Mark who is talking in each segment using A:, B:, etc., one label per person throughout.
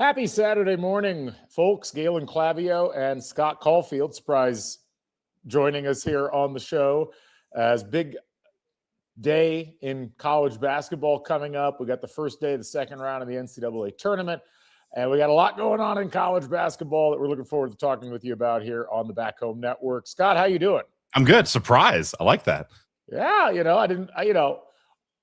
A: Happy Saturday morning, folks. Galen, Clavio, and Scott Caulfield, surprise, joining us here on the show as big day in college basketball coming up. We got the first day of the second round of the NCAA Tournament, and we got a lot going on in college basketball that we're looking forward to talking with you about here on the Back Home Network. Scott, how you doing?
B: I'm good. Surprise. I like that.
A: Yeah,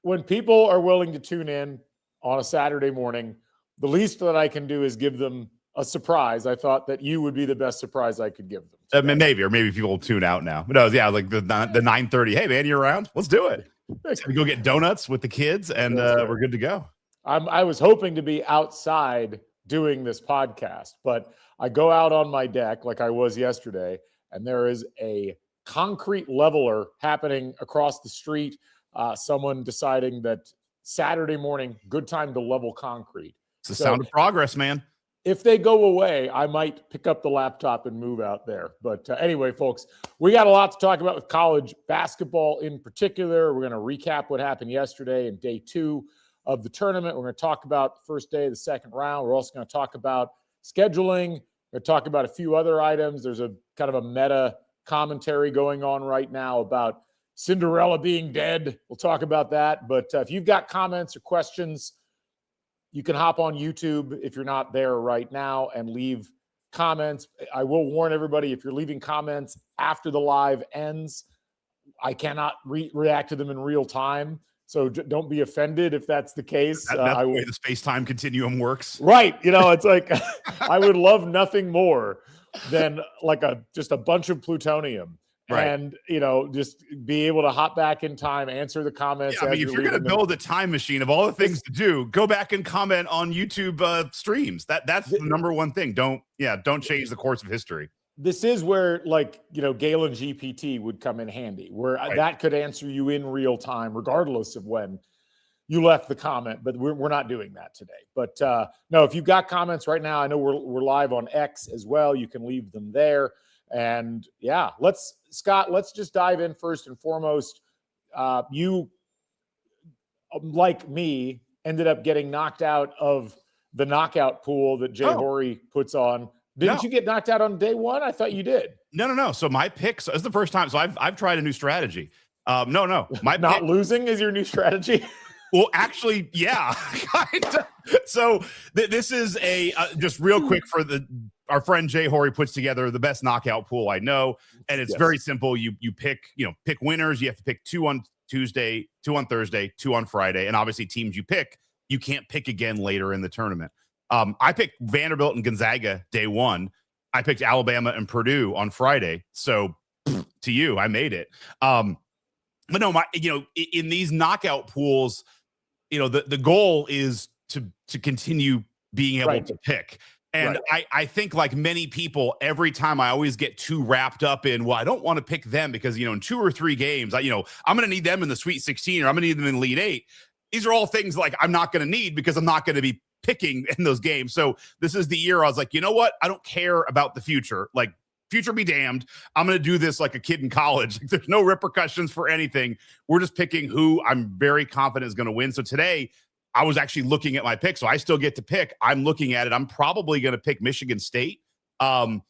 A: when people are willing to tune in on a Saturday morning, the least that I can do is give them a surprise. I thought that you would be the best surprise I could give them.
B: Maybe people will tune out now. But no, yeah, like the 9:30. Hey, man, you're around? Let's do it. We go get donuts with the kids, and we're good to go.
A: I was hoping to be outside doing this podcast, but I go out on my deck like I was yesterday, and there is a concrete leveler happening across the street. Someone deciding that Saturday morning, good time to level concrete.
B: It's the sound of progress, man.
A: If they go away, I might pick up the laptop and move out there. But anyway, folks, we got a lot to talk about with college basketball in particular. We're going to recap what happened yesterday in day 2 of the tournament. We're going to talk about the first day of the second round. We're also going to talk about scheduling. We're going to talk about a few other items. There's a kind of a meta commentary going on right now about Cinderella being dead. We'll talk about that. But if you've got comments or questions, you can hop on YouTube if you're not there right now and leave comments. I will warn everybody, if you're leaving comments after the live ends, I cannot react to them in real time. So don't be offended if that's the case.
B: That's the way the space-time continuum works.
A: Right. It's like I would love nothing more than like just a bunch of plutonium. Right. And, just be able to hop back in time, answer the comments.
B: Yeah, if you're going to build a time machine of all the things to do, go back and comment on YouTube streams. That's the number one thing. Don't change the course of history.
A: This is where, Galen GPT would come in handy, where that could answer you in real time, regardless of when you left the comment. But we're not doing that today. But no, if you've got comments right now, I know we're live on X as well. You can leave them there. And yeah, Scott, let's just dive in first and foremost. You, like me, ended up getting knocked out of the knockout pool that Jay Horry puts on. Didn't you get knocked out on day 1? I thought you did.
B: No. So my picks is the first time. So I've tried a new strategy. No.
A: Losing is your new strategy.
B: Well, actually, yeah. So this is just real quick for our friend Jay Horry puts together the best knockout pool I know, and it's very simple. You pick winners. You have to pick 2 on Tuesday, 2 on Thursday, 2 on Friday, and obviously teams you pick, you can't pick again later in the tournament. I picked Vanderbilt and Gonzaga day 1. I picked Alabama and Purdue on Friday. So to you, I made it. But no, in these knockout pools, the goal is to continue being able to pick. And I think, like many people, every time I always get too wrapped up in, well, I don't want to pick them because, in 2 or 3 games, I'm going to need them in the Sweet 16 or I'm going to need them in Elite 8. These are all things like I'm not going to need because I'm not going to be picking in those games. So this is the year I was like, you know what? I don't care about the future. Like, future be damned. I'm going to do this like a kid in college. Like, there's no repercussions for anything. We're just picking who I'm very confident is going to win. So today, I was actually looking at my pick, so I still get to pick. I'm looking at it. I'm probably going to pick Michigan State because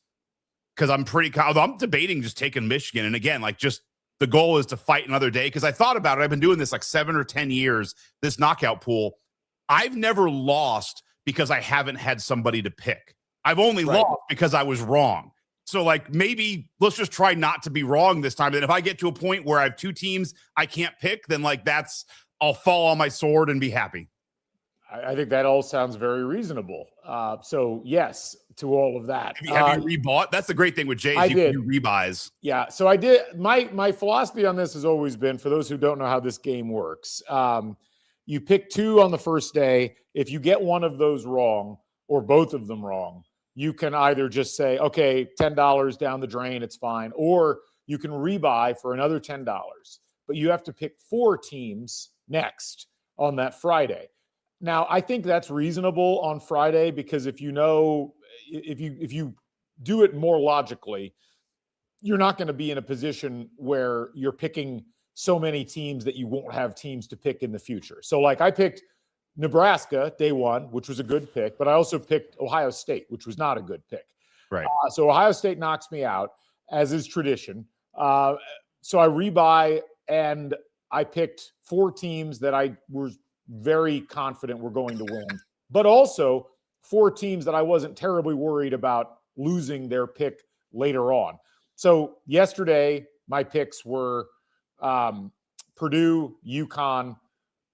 B: I'm debating just taking Michigan. And again, just the goal is to fight another day because I thought about it. I've been doing this like 7 or 10 years, this knockout pool. I've never lost because I haven't had somebody to pick. I've only lost because I was wrong. So maybe let's just try not to be wrong this time. And if I get to a point where I have 2 teams I can't pick, then I'll fall on my sword and be happy.
A: I think that all sounds very reasonable. So yes, to all of that.
B: Have you rebought? That's the great thing with Jay.
A: I did.
B: You rebuys.
A: Yeah. So I did. My philosophy on this has always been, for those who don't know how this game works, you pick 2 on the first day. If you get one of those wrong or both of them wrong, you can either just say, okay, $10 down the drain, it's fine. Or you can rebuy for another $10. But you have to pick 4 teams next on that Friday. Now, I think that's reasonable on Friday because if you do it more logically, you're not going to be in a position where you're picking so many teams that you won't have teams to pick in the future. So I picked Nebraska day one, which was a good pick, but I also picked Ohio State, which was not a good pick.
B: Right.
A: So Ohio State knocks me out, as is tradition. So I rebuy, and I picked 4 teams that I was very confident were going to win, but also 4 teams that I wasn't terribly worried about losing their pick later on. So yesterday, my picks were Purdue, UConn,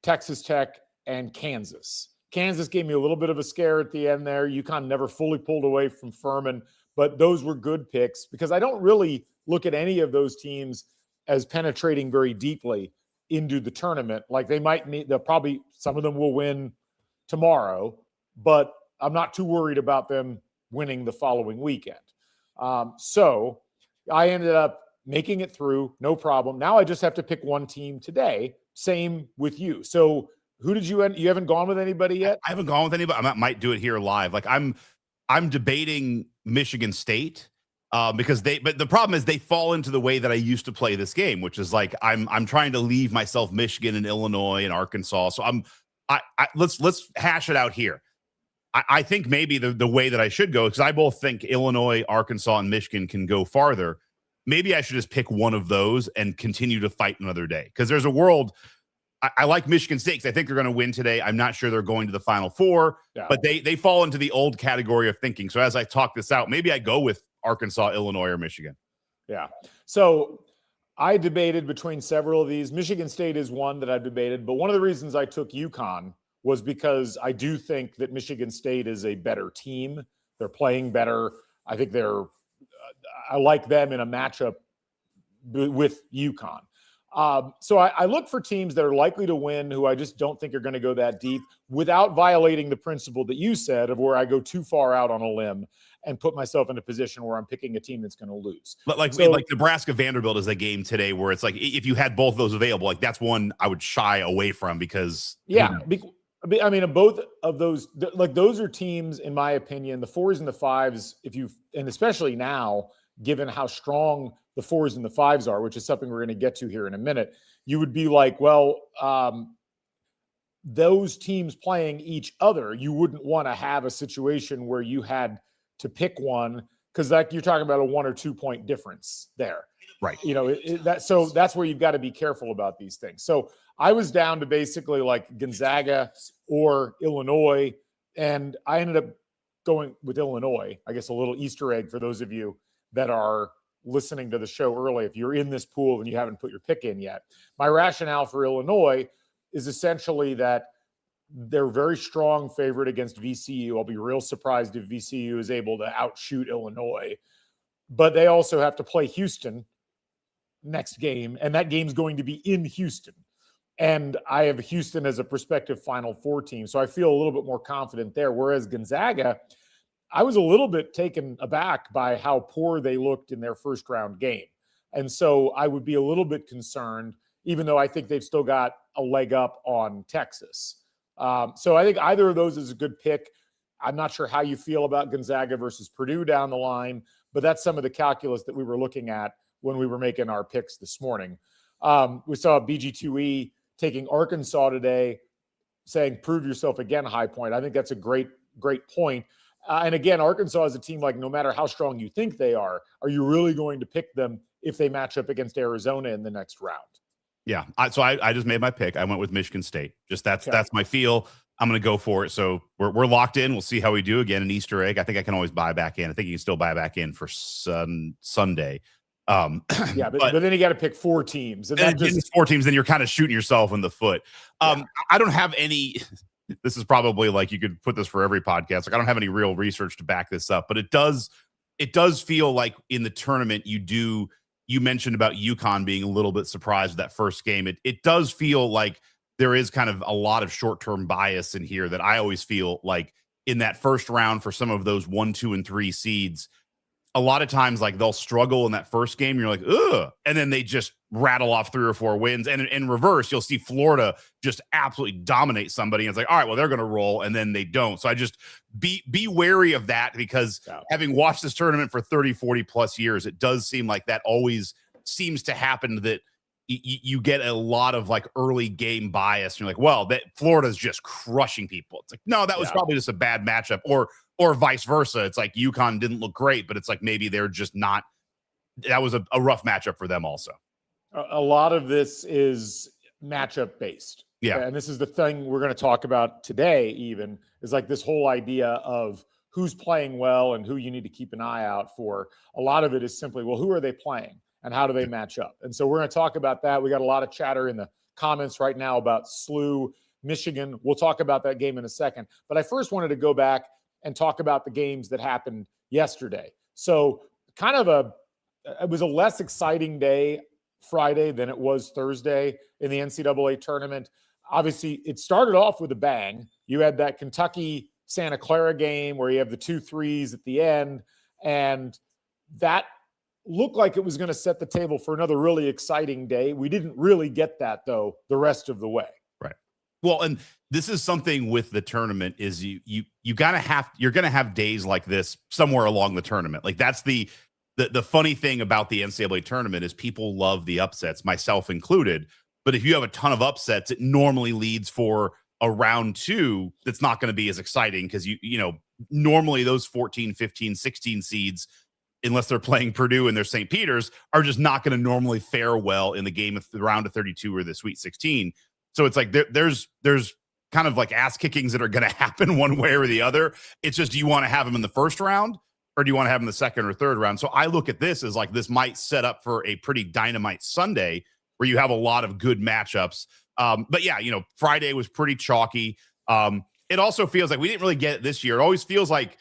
A: Texas Tech, and Kansas. Kansas gave me a little bit of a scare at the end there. UConn never fully pulled away from Furman, but those were good picks because I don't really look at any of those teams as penetrating very deeply into the tournament. Like they'll probably, some of them will win tomorrow, but I'm not too worried about them winning the following weekend. So I ended up making it through, no problem. Now I just have to pick one team today. Same with you. So who did you end? You haven't gone with anybody yet?
B: I haven't gone with anybody. I might do it here live. Like I'm debating Michigan State because but the problem is they fall into the way that I used to play this game, which is like I'm trying to leave myself Michigan and Illinois and Arkansas. So let's hash it out here. I think maybe the way that I should go, because I both think Illinois, Arkansas, and Michigan can go farther. Maybe I should just pick one of those and continue to fight another day. Because there's a world. I like Michigan State because I think they're going to win today. I'm not sure they're going to the Final Four, but they fall into the old category of thinking. So as I talk this out, maybe I go with Arkansas, Illinois, or Michigan.
A: Yeah. So I debated between several of these. Michigan State is one that I've debated, but one of the reasons I took UConn was because I do think that Michigan State is a better team. They're playing better. I think I like them in a matchup with UConn. So I look for teams that are likely to win who I just don't think are going to go that deep without violating the principle that you said of where I go too far out on a limb and put myself in a position where I'm picking a team that's going to lose.
B: But like Nebraska Vanderbilt is a game today where it's like if you had both of those available, like that's one I would shy away from because
A: I mean, both of those, like those are teams, in my opinion, the 4s and the 5s, and especially now, given how strong the 4s and the 5s are, which is something we're going to get to here in a minute, you would be like, well, those teams playing each other, you wouldn't want to have a situation where you had to pick one because like you're talking about a 1 or 2 point difference there.
B: Right.
A: So that's where you've got to be careful about these things. So I was down to basically like Gonzaga or Illinois, and I ended up going with Illinois. I guess a little Easter egg for those of you that are listening to the show early. If you're in this pool and you haven't put your pick in yet, my rationale for Illinois is essentially that they're very strong favorite against VCU. I'll be real surprised if VCU is able to outshoot Illinois, but they also have to play Houston next game, and that game's going to be in Houston. And I have Houston as a prospective Final Four team, so I feel a little bit more confident there. Whereas Gonzaga, I was a little bit taken aback by how poor they looked in their first round game. And so I would be a little bit concerned, even though I think they've still got a leg up on Texas. So I think either of those is a good pick. I'm not sure how you feel about Gonzaga versus Purdue down the line, but that's some of the calculus that we were looking at when we were making our picks this morning. We saw BG2E taking Arkansas today, saying, prove yourself again, High Point. I think that's a great point. And again, Arkansas is a team like no matter how strong you think they are you really going to pick them if they match up against Arizona in the next round?
B: Yeah. So I just made my pick. I went with Michigan State. Just that's my feel. I'm going to go for it. So we're locked in. We'll see how we do. Again, an Easter egg. I think I can always buy back in. I think you can still buy back in for Sunday.
A: Yeah, but then you got to pick 4 teams. And
B: then just 4 teams, then you're kind of shooting yourself in the foot. I don't have any. This is probably like you could put this for every podcast. Like I don't have any real research to back this up, but it does feel like in the tournament you mentioned about UConn being a little bit surprised with that first game. It does feel like there is kind of a lot of short-term bias in here that I always feel like in that first round for some of those 1, 2, and 3 seeds, a lot of times like they'll struggle in that first game. You're like, ugh. And then they just rattle off 3 or 4 wins. And in reverse, you'll see Florida just absolutely dominate somebody. And it's like, all right, well, they're going to roll. And then they don't. So I just be wary of that because having watched this tournament for 30, 40 plus years, it does seem like that always seems to happen that you get a lot of like early game bias. And you're like, well, that Florida's just crushing people. It's like, no, that was probably just a bad matchup, or vice versa. It's like UConn didn't look great, but it's like maybe they're just not. That was a rough matchup for them also.
A: A lot of this is matchup based.
B: Yeah.
A: And this is the thing we're going to talk about today, even is like this whole idea of who's playing well and who you need to keep an eye out for. A lot of it is simply, well, who are they playing and how do they match up? And so we're going to talk about that. We got a lot of chatter in the comments right now about SLU, Michigan. We'll talk about that game in a second. But I first wanted to go back and talk about the games that happened yesterday. So it was a less exciting day Friday than it was Thursday in the NCAA tournament. Obviously, it started off with a bang. You had that Kentucky Santa Clara game where you have the 2 threes at the end, and that looked like it was going to set the table for another really exciting day. We didn't really get that, though, the rest of the way.
B: Right. Well, and this is something with the tournament is you're going to have days like this somewhere along the tournament. Like that's the funny thing about the NCAA tournament is people love the upsets, myself included. But if you have a ton of upsets, it normally leads for a round 2 that's not going to be as exciting because you know normally those 14, 15, 16 seeds, unless they're playing Purdue and they're St. Peter's, are just not going to normally fare well in the game of the round of 32 or the Sweet 16. So it's like there's kind of like ass kickings that are going to happen one way or the other. It's just, do you want to have them in the first round or do you want to have them in the second or third round? So I look at this as like this might set up for a pretty dynamite Sunday where you have a lot of good matchups. But yeah, Friday was pretty chalky. It also feels like we didn't really get it this year. It always feels like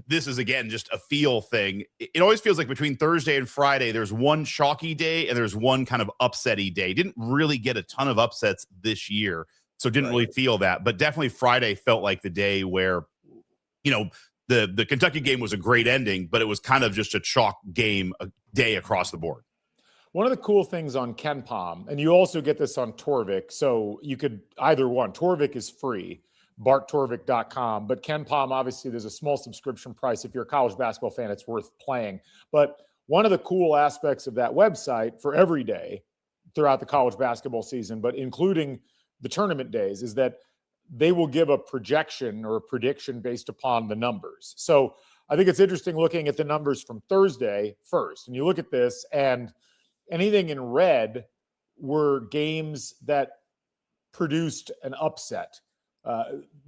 B: this is, again, just a feel thing. It always feels like between Thursday and Friday, there's one chalky day and there's one kind of upsetty day. Didn't really get a ton of upsets this year, so didn't really feel that. But definitely Friday felt like the day where, the Kentucky game was a great ending, but it was kind of just a chalk game, a day across the board.
A: One of the cool things on KenPom, and you also get this on Torvik, so you could either one. Torvik is free, barttorvik.com, but KenPom, obviously, there's a small subscription price. If you're a college basketball fan, it's worth playing. But one of the cool aspects of that website for every day throughout the college basketball season, but including the tournament days, is that they will give a projection or a prediction based upon the numbers. So I think it's interesting looking at the numbers from Thursday first. And you look at this, and anything in red were games that produced an upset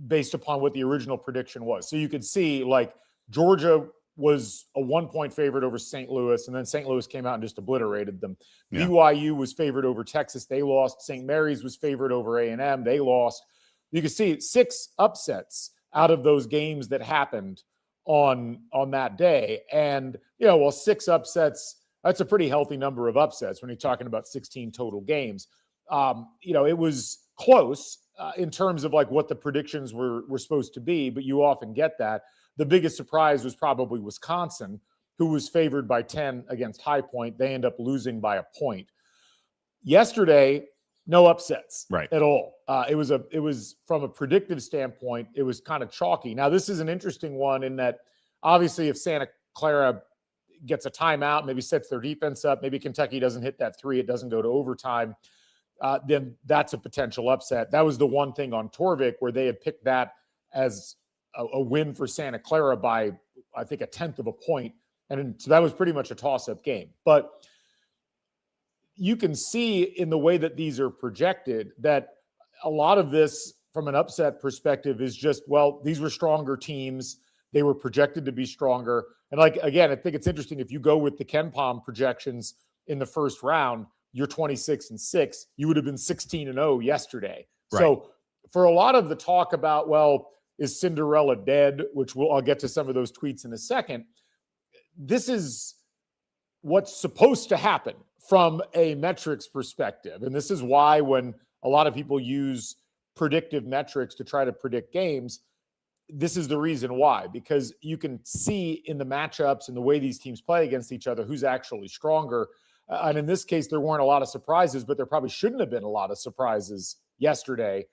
A: based upon what the original prediction was. So you could see like Georgia was a 1-point favorite over St. Louis, and then St. Louis came out and just obliterated them. Yeah. BYU was favored over Texas. They lost. St. Mary's was favored over A&M. They lost. You can see 6 upsets out of those games that happened on that day. And, 6 upsets, that's a pretty healthy number of upsets when you're talking about 16 total games. It was close in terms of like what the predictions were supposed to be, but you often get that. The biggest surprise was probably Wisconsin, who was favored by 10 against High Point. They end up losing by a point. Yesterday, no upsets at all. It was from a predictive standpoint, it was kind of chalky. Now, this is an interesting one in that obviously if Santa Clara gets a timeout, maybe sets their defense up, maybe Kentucky doesn't hit that 3, it doesn't go to overtime, then that's a potential upset. That was the one thing on Torvik where they had picked that as a win for Santa Clara by, I think, 1/10 of a point. And so that was pretty much a toss-up game. But you can see in the way that these are projected that a lot of this from an upset perspective is just, well, these were stronger teams. They were projected to be stronger. And like, again, I think it's interesting if you go with the KenPom projections in the first round, you're 26-6. You would have been 16-0 yesterday. Right. So for a lot of the talk about, well, is Cinderella dead, which I'll get to some of those tweets in a second. This is what's supposed to happen from a metrics perspective. And this is why when a lot of people use predictive metrics to try to predict games, this is the reason why, because you can see in the matchups and the way these teams play against each other who's actually stronger. And in this case, there weren't a lot of surprises, but there probably shouldn't have been a lot of surprises yesterday.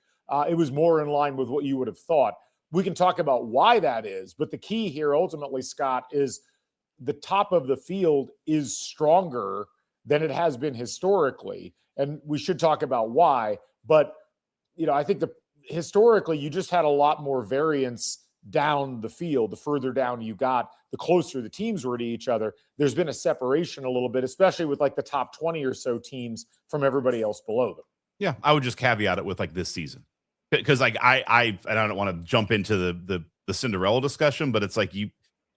A: It was more in line with what you would have thought. We can talk about why that is, but the key here ultimately, Scott, is the top of the field is stronger than it has been historically. and we should talk about why. But, I think historically, you just had a lot more variance down the field. The further down you got, the closer the teams were to each other. There's been a separation a little bit, especially with like the top 20 or so teams from everybody else below them.
B: Yeah, I would just caveat it with like this season, because like I don't want to jump into the Cinderella discussion, but it's like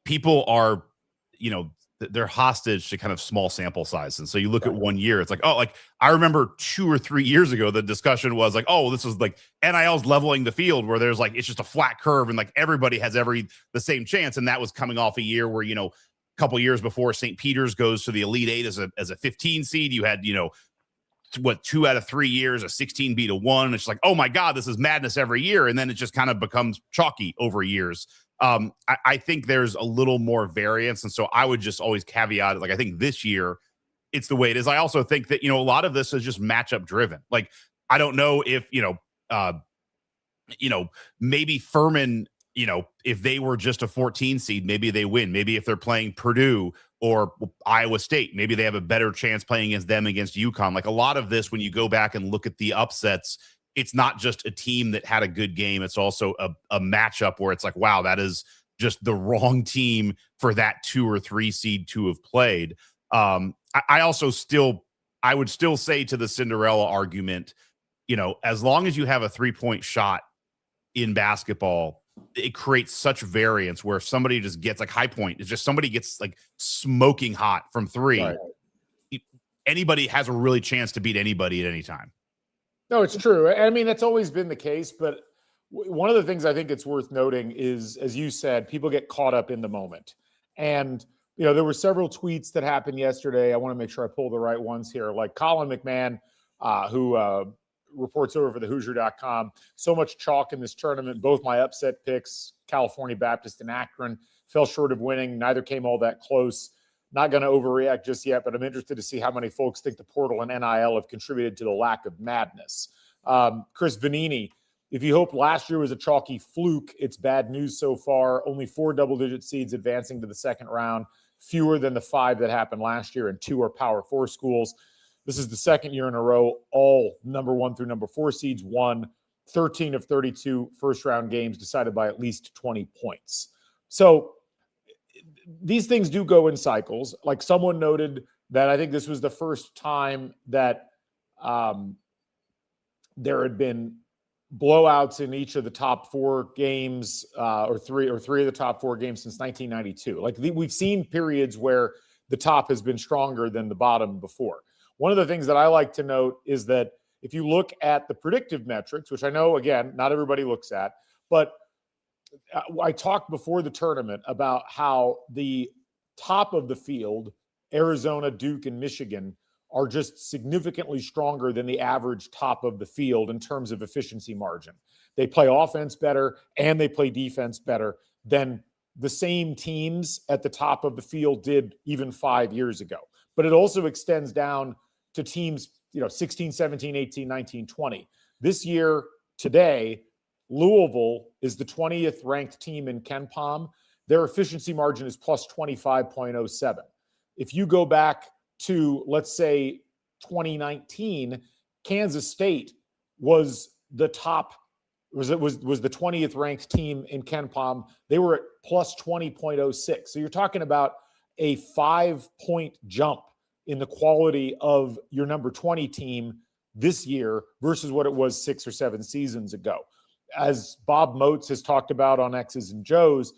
B: people are, they're hostage to kind of small sample size. And so you look at 1 year, it's like, oh, like I remember 2 or 3 years ago, the discussion was like, oh, this is like NIL's leveling the field, where there's like, it's just a flat curve and like everybody has the same chance. And that was coming off a year where, a couple years before St. Peter's goes to the Elite Eight as a 15 seed, you had, 2 out of 3 years, a 16 beat a 1. It's like, oh my God, this is madness every year. And then it just kind of becomes chalky over years. I think there's a little more variance. And so I would just always caveat it. Like, I think this year it's the way it is. I also think that, a lot of this is just matchup driven. Like, I don't know if, maybe Furman, if they were just a 14 seed, maybe they win. Maybe if they're playing Purdue or Iowa State, maybe they have a better chance playing against them against UConn. Like, a lot of this, when you go back and look at the upsets, it's not just a team that had a good game. It's also a matchup where it's like, wow, that is just the wrong team for that 2 or 3 seed to have played. I would still say, to the Cinderella argument, as long as you have a 3-point shot in basketball, it creates such variance where if somebody just gets like high point, it's just somebody gets like smoking hot from 3. Right. Anybody has a really chance to beat anybody at any time.
A: No, it's true. I mean, that's always been the case. But one of the things I think it's worth noting is, as you said, people get caught up in the moment. And, there were several tweets that happened yesterday. I want to make sure I pull the right ones here. Like Colin McMahon, who reports over for the Hoosier.com. So much chalk in this tournament. Both my upset picks, California Baptist and Akron, fell short of winning. Neither came all that close. Not going to overreact just yet, but I'm interested to see how many folks think the portal and NIL have contributed to the lack of madness. Chris Vanini, if you hope last year was a chalky fluke, it's bad news so far. Only 4 double-digit seeds advancing to the second round, fewer than the 5 that happened last year, and 2 are Power 4 schools. This is the second year in a row all number 1 through number 4 seeds won 13 of 32 first-round games decided by at least 20 points. So these things do go in cycles. Like someone noted that I think this was the first time that there had been blowouts in each of the top 4 games or three of the top 4 games since 1992. Like we've seen periods where the top has been stronger than the bottom before. One of the things that I like to note is that if you look at the predictive metrics, which I know, again, not everybody looks at, but I talked before the tournament about how the top of the field, Arizona, Duke, and Michigan, are just significantly stronger than the average top of the field in terms of efficiency margin. They play offense better and they play defense better than the same teams at the top of the field did even 5 years ago. But it also extends down to teams, 16, 17, 18, 19, 20. This year, today, Louisville is the 20th ranked team in KenPom. Their efficiency margin is plus 25.07. If you go back to, let's say, 2019, Kansas State was the 20th ranked team in KenPom. They were at plus 20.06. So you're talking about a 5-point jump in the quality of your number 20 team this year versus what it was 6 or 7 seasons ago. As Bob Moats has talked about on X's and Joe's,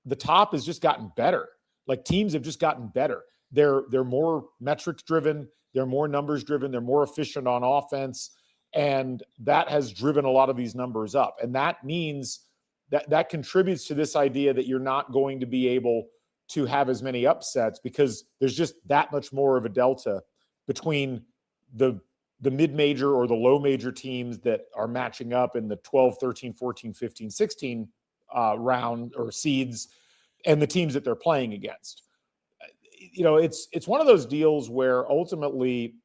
A: the top has just gotten better. Like teams have just gotten better. They're more metrics driven. They're more numbers driven. They're more efficient on offense. And that has driven a lot of these numbers up. And that means that contributes to this idea that you're not going to be able to have as many upsets because there's just that much more of a delta between the mid-major or the low-major teams that are matching up in the 12, 13, 14, 15, 16 round or seeds and the teams that they're playing against. It's one of those deals where ultimately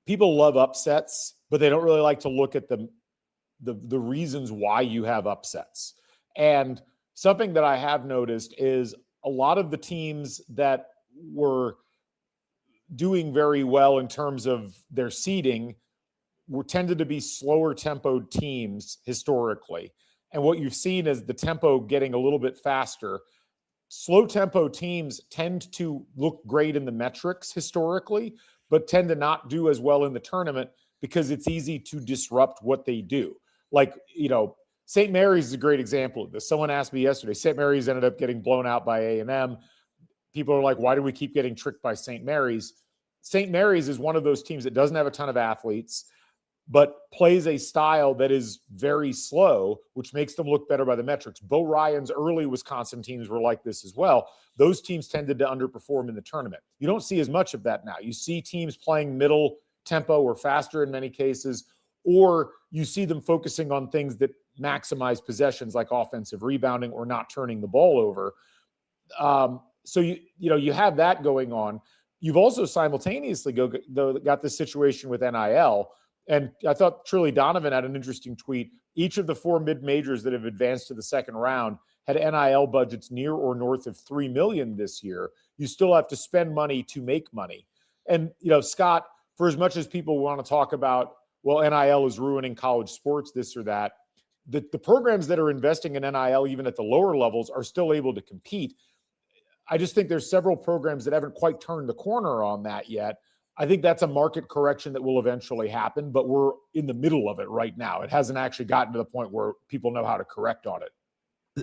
A: people love upsets, but they don't really like to look at the reasons why you have upsets. And something that I have noticed is a lot of the teams that doing very well in terms of their seeding were tended to be slower tempoed teams historically. And what you've seen is the tempo getting a little bit faster. Slow tempo teams tend to look great in the metrics historically, but tend to not do as well in the tournament because it's easy to disrupt what they do. Like, St. Mary's is a great example of this. Someone asked me yesterday, St. Mary's ended up getting blown out by A&M. People are like, why do we keep getting tricked by St. Mary's? St. Mary's is one of those teams that doesn't have a ton of athletes, but plays a style that is very slow, which makes them look better by the metrics. Bo Ryan's early Wisconsin teams were like this as well. Those teams tended to underperform in the tournament. You don't see as much of that now. You see teams playing middle tempo or faster in many cases, or you see them focusing on things that maximize possessions like offensive rebounding or not turning the ball over. So you have that going on. You've also simultaneously got this situation with NIL. And I thought Trilly Donovan had an interesting tweet. Each of the 4 mid-majors that have advanced to the second round had NIL budgets near or north of $3 million this year. You still have to spend money to make money. And, Scott, for as much as people want to talk about, well, NIL is ruining college sports, this or that, the programs that are investing in NIL, even at the lower levels, are still able to compete. I just think there's several programs that haven't quite turned the corner on that yet. I think that's a market correction that will eventually happen, but we're in the middle of it right now. It hasn't actually gotten to the point where people know how to correct on it.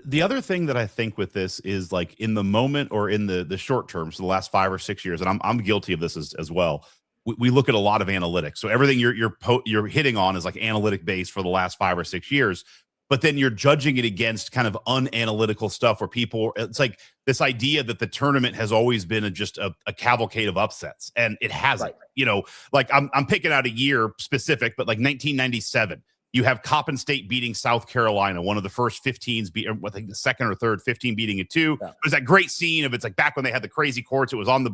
B: The other thing that I think with this is, like, in the moment or in the short term, so the last 5 or 6 years, and I'm guilty of this as well. We look at a lot of analytics. So everything you're hitting on is like analytic based for the last 5 or 6 years. But then you're judging it against kind of unanalytical stuff where it's like this idea that the tournament has always been just a cavalcade of upsets, and it hasn't. Right. Like I'm picking out a year specific, but like 1997, you have Coppin State beating South Carolina, one of the first 15s, I think the second or third 15 beating it too. Yeah. There's that great scene of, it's like back when they had the crazy courts. It was on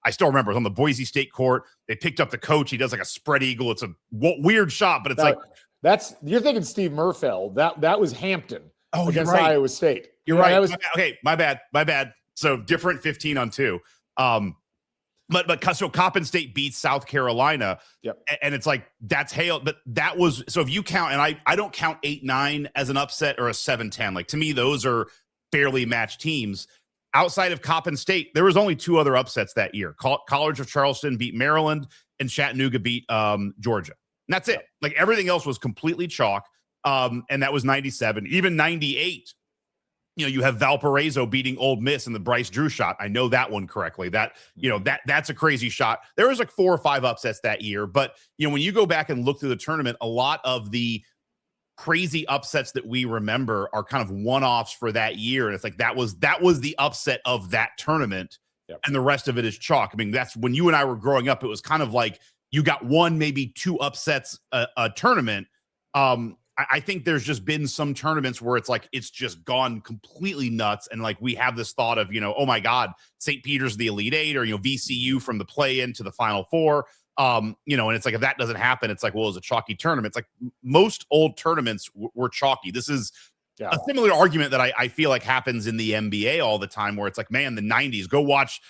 B: I still remember it was on the Boise State court. They picked up the coach. He does like a spread eagle. It's a weird shot, but it's
A: you're thinking Steve Murfeld. That was Hampton against
B: right.
A: Iowa State.
B: You're right. Okay, my bad. So different 15 on 2. But so Coppin State beats South Carolina.
A: Yep.
B: And it's like, that's hail. But that was, so if you count, and I don't count 8-9 as an upset or a 7-10. Like, to me, those are fairly matched teams. Outside of Coppin State, there was only 2 other upsets that year. College of Charleston beat Maryland, and Chattanooga beat Georgia. And that's it. Like, everything else was completely chalk. And that was 97. Even 98, you have Valparaiso beating Ole Miss in the Bryce Drew shot. I know that one correctly. That's a crazy shot. There was like 4 or 5 upsets that year. But, when you go back and look through the tournament, a lot of the crazy upsets that we remember are kind of one-offs for that year. And it's like, that was the upset of that tournament. Yep. And the rest of it is chalk. I mean, that's when you and I were growing up. It was kind of like you got 1, maybe 2 upsets a tournament. I think there's just been some tournaments where it's like, it's just gone completely nuts. And like, we have this thought of, oh my God, St. Peter's the Elite 8, or, VCU from the play-in to the Final Four. And it's like, if that doesn't happen, it's like, well, it's a chalky tournament. It's like most old tournaments were chalky. This is a similar argument that I feel like happens in the NBA all the time, where it's like, man, the 90s, go watch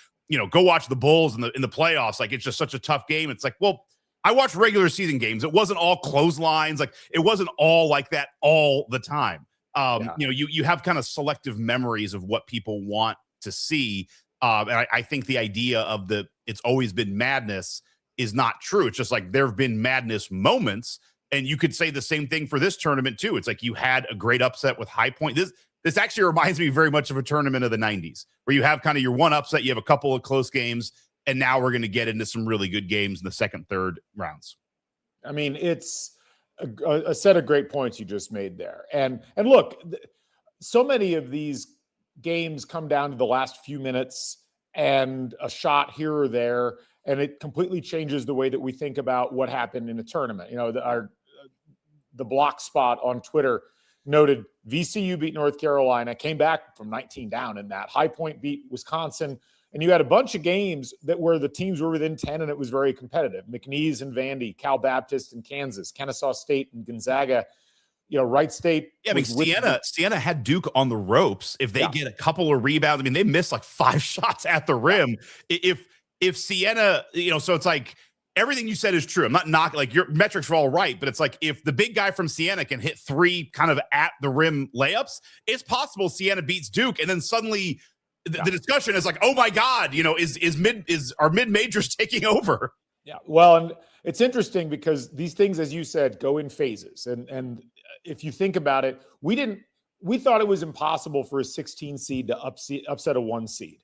B: the Bulls in the playoffs. Like, it's just such a tough game. It's like, well, I watched regular season games. It wasn't all clotheslines. Like, it wasn't all like that all the time. You have kind of selective memories of what people want to see. And I think the idea of it's always been madness is not true. It's just like, there have been madness moments, and you could say the same thing for this tournament too. It's like, you had a great upset with High Point. This actually reminds me very much of a tournament of the 90s, where you have kind of your one upset, you have a couple of close games, and now we're going to get into some really good games in the second, third rounds.
A: I mean, it's a set of great points you just made there. And look, so many of these games come down to the last few minutes and a shot here or there, and it completely changes the way that we think about what happened in a tournament. The block spot on Twitter noted VCU beat North Carolina, came back from 19 down in that. High Point beat Wisconsin. And you had a bunch of games where the teams were within 10 and it was very competitive. McNeese and Vandy, Cal Baptist and Kansas, Kennesaw State and Gonzaga, Wright State.
B: Yeah, I mean, Siena had Duke on the ropes. If they get a couple of rebounds, I mean, they missed like 5 shots at the rim. If if Siena, so it's like everything you said is true. I'm not knocking, like your metrics are all right, but it's like if the big guy from Siena can hit 3 kind of at the rim layups, it's possible Siena beats Duke, and then suddenly the discussion is like, oh my God, is our mid majors taking over?
A: Yeah, well, and it's interesting because these things, as you said, go in phases, and if you think about it, we thought it was impossible for a 16 seed to upset a 1 seed,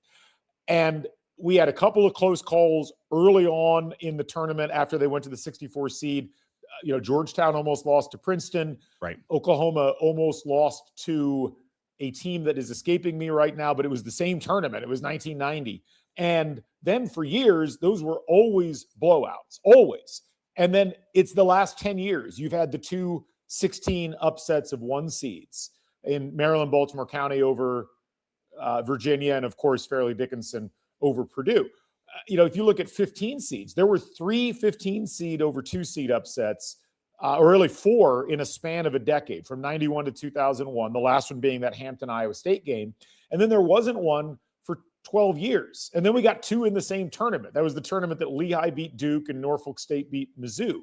A: and we had a couple of close calls early on in the tournament after they went to the 64 seed. Georgetown almost lost to Princeton.
B: Right.
A: Oklahoma almost lost to a team that is escaping me right now, but it was the same tournament. It was 1990. And then for years, those were always blowouts, always. And then it's the last 10 years. You've had the 2 16 upsets of 1 seeds in Maryland, Baltimore County over Virginia, and of course, Fairleigh Dickinson over Purdue. If you look at 15 seeds, there were 3 15 seed over 2 seed upsets, or really 4 in a span of a decade, from 91 to 2001, the last one being that Hampton, Iowa State game. And then there wasn't one for 12 years. And then we got 2 in the same tournament. That was the tournament that Lehigh beat Duke and Norfolk State beat Mizzou.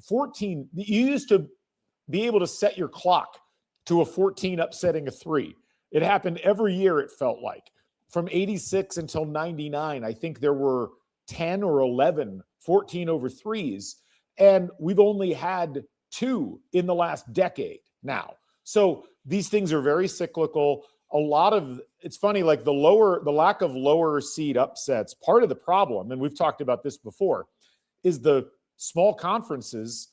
A: 14, you used to be able to set your clock to a 14 upsetting a 3. It happened every year, it felt like. From 86 until 99, I think there were 10 or 11 14 over 3s, and we've only had 2 in the last decade now. So these things are very cyclical. It's funny, like the lack of lower seed upsets, part of the problem, and we've talked about this before, is the small conferences,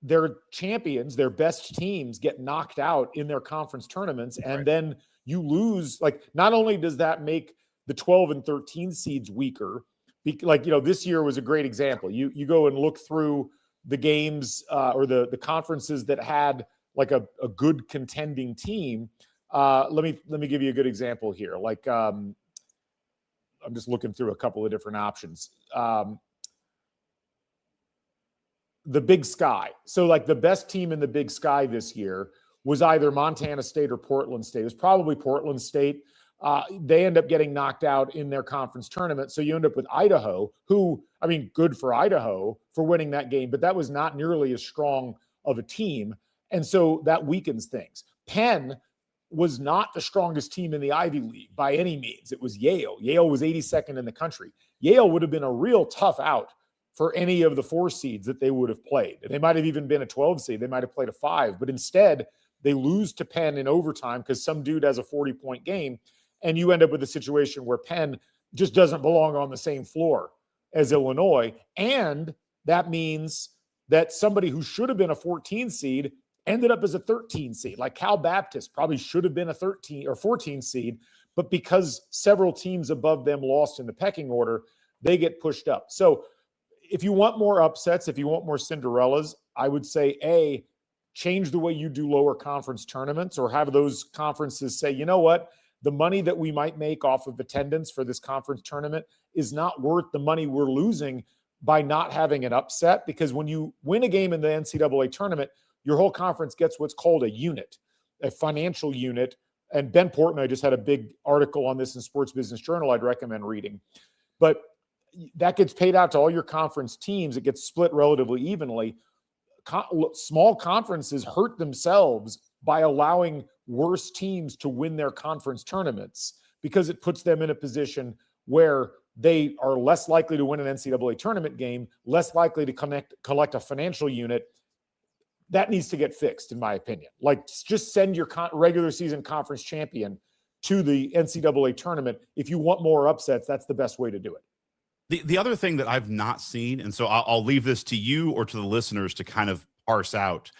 A: their champions, their best teams get knocked out in their conference tournaments, and then you lose. Like, not only does that make the 12 and 13 seeds weaker, this year was a great example. You go and look through the games or the conferences that had like a good contending team. Let me give you a good example here. Like, I'm just looking through a couple of different options. The Big Sky. So like the best team in the Big Sky this year was either Montana State or Portland State. It was probably Portland State. They end up getting knocked out in their conference tournament. So you end up with Idaho, who, good for Idaho for winning that game, but that was not nearly as strong of a team. And so that weakens things. Penn was not the strongest team in the Ivy League by any means. It was Yale. Yale was 82nd in the country. Yale would have been a real tough out for any of the 4 seeds that they would have played. They might have even been a 12 seed. They might have played a 5, but instead they lose to Penn in overtime because some dude has a 40-point game, and you end up with a situation where Penn just doesn't belong on the same floor as Illinois. And that means that somebody who should have been a 14 seed ended up as a 13 seed. Like Cal Baptist probably should have been a 13 or 14 seed, but because several teams above them lost in the pecking order, they get pushed up. So if you want more upsets, if you want more Cinderellas, I would say, change the way you do lower conference tournaments, or have those conferences say, you know what, the money that we might make off of attendance for this conference tournament is not worth the money we're losing by not having an upset. Because when you win a game in the NCAA tournament, your whole conference gets what's called a unit, a financial unit. And Ben Portnoy just had a big article on this in Sports Business Journal I'd recommend reading. But that gets paid out to all your conference teams. It gets split relatively evenly. Small conferences hurt themselves by allowing worse teams to win their conference tournaments, because it puts them in a position where they are less likely to win an NCAA tournament game, less likely to collect a financial unit. That needs to get fixed, in my opinion. Like, just send your regular season conference champion to the NCAA tournament. If you want more upsets, that's the best way to do it.
B: The other thing that I've not seen, and so I'll leave this to you or to the listeners to kind of parse out,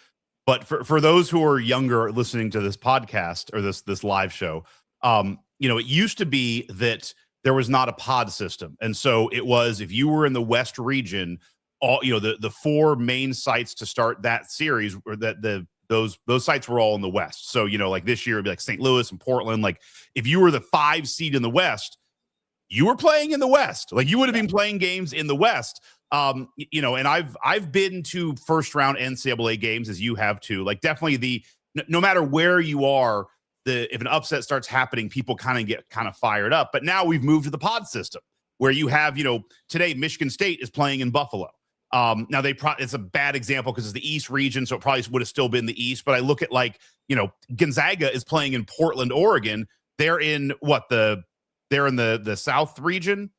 B: but for those who are younger listening to this podcast or this live show, it used to be that there was not a pod system. And so it was, if you were in the West region, all, the 4 main sites to start that series, or those sites were all in the West. So, like this year it'd be like St. Louis and Portland. Like, if you were the 5 seed in the West, you were playing in the West. Like, you would have been playing games in the West. And I've been to first round NCAA games, as you have too. Like, definitely no matter where you are, if an upset starts happening, people kind of get fired up. But now we've moved to the pod system where you have, today Michigan State is playing in Buffalo. Now it's a bad example because it's the East region, so it probably would have still been the East. But I look at Gonzaga is playing in Portland, Oregon. They're in they're in the South region.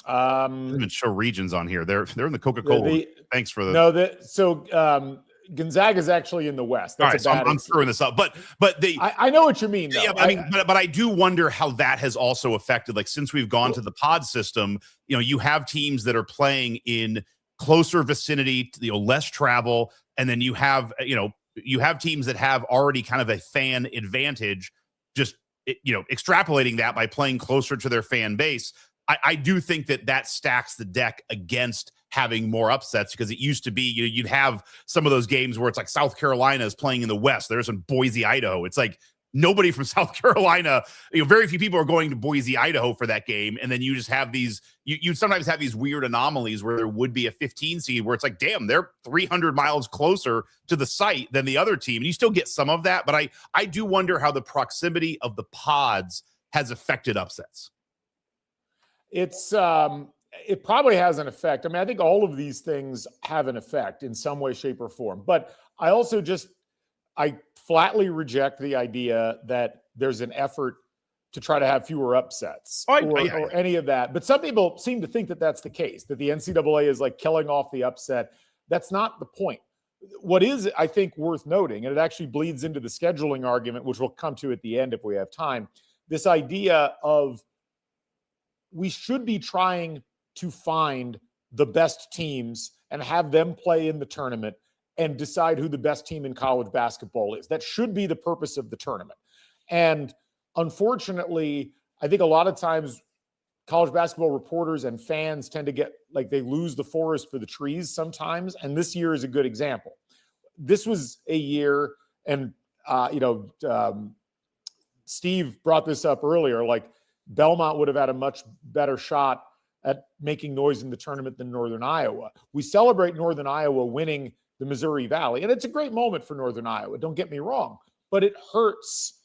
B: I didn't even show regions on here. They're in the Coca-Cola. Thanks for the
A: Gonzaga is actually in the West.
B: That's all right, so I'm screwing this up, but
A: I know what you mean, though.
B: Yeah, but I do wonder how that has also affected, since we've gone to the pod system, you have teams that are playing in closer vicinity, less travel, and then you have teams that have already kind of a fan advantage, just extrapolating that by playing closer to their fan base. I do think that stacks the deck against having more upsets, because it used to be you'd have some of those games where it's like South Carolina is playing in the West. There's in Boise, Idaho. It's like nobody from South Carolina, very few people are going to Boise, Idaho for that game. And then you just have these, you sometimes have these weird anomalies where there would be a 15 seed where it's like, damn, they're 300 miles closer to the site than the other team. And you still get some of that. But I do wonder how the proximity of the pods has affected upsets.
A: It probably has an effect. I mean, I think all of these things have an effect in some way, shape, or form. But I also I flatly reject the idea that there's an effort to try to have fewer upsets or any of that. But some people seem to think that that's the case, that the NCAA is killing off the upset. That's not the point. What is, I think, worth noting, and it actually bleeds into the scheduling argument, which we'll come to at the end if we have time, this idea of we should be trying to find the best teams and have them play in the tournament and decide who the best team in college basketball is. That should be the purpose of the tournament. And unfortunately, I think a lot of times college basketball reporters and fans tend to get they lose the forest for the trees sometimes. And this year is a good example. This was a year, and Steve brought this up earlier, Belmont would have had a much better shot at making noise in the tournament than Northern Iowa. We celebrate Northern Iowa winning the Missouri Valley, and it's a great moment for Northern Iowa, don't get me wrong, but it hurts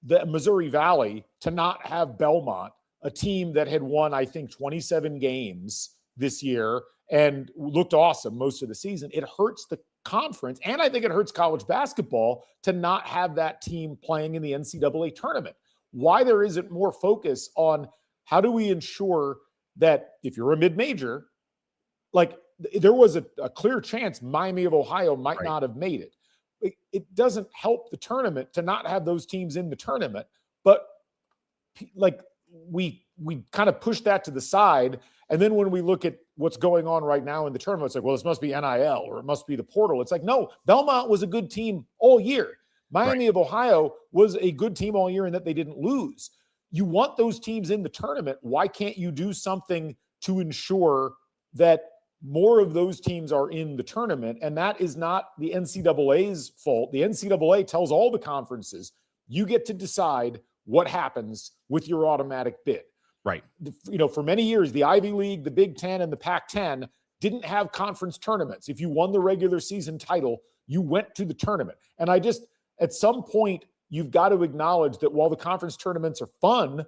A: the Missouri Valley to not have Belmont, a team that had won, I think, 27 games this year and looked awesome most of the season. It hurts the conference, and I think it hurts college basketball to not have that team playing in the NCAA tournament. Why there isn't more focus on how do we ensure that if you're a mid-major, there was a clear chance Miami of Ohio might not have made it. It doesn't help the tournament to not have those teams in the tournament, but we kind of push that to the side. And then when we look at what's going on right now in the tournament, it's this must be NIL or it must be the portal. It's no, Belmont was a good team all year. Miami of Ohio was a good team all year in that they didn't lose. You want those teams in the tournament. Why can't you do something to ensure that more of those teams are in the tournament? And that is not the NCAA's fault. The NCAA tells all the conferences, you get to decide what happens with your automatic bid.
B: Right.
A: For many years, the Ivy League, the Big Ten, and the Pac-10 didn't have conference tournaments. If you won the regular season title, you went to the tournament. And at some point, you've got to acknowledge that while the conference tournaments are fun,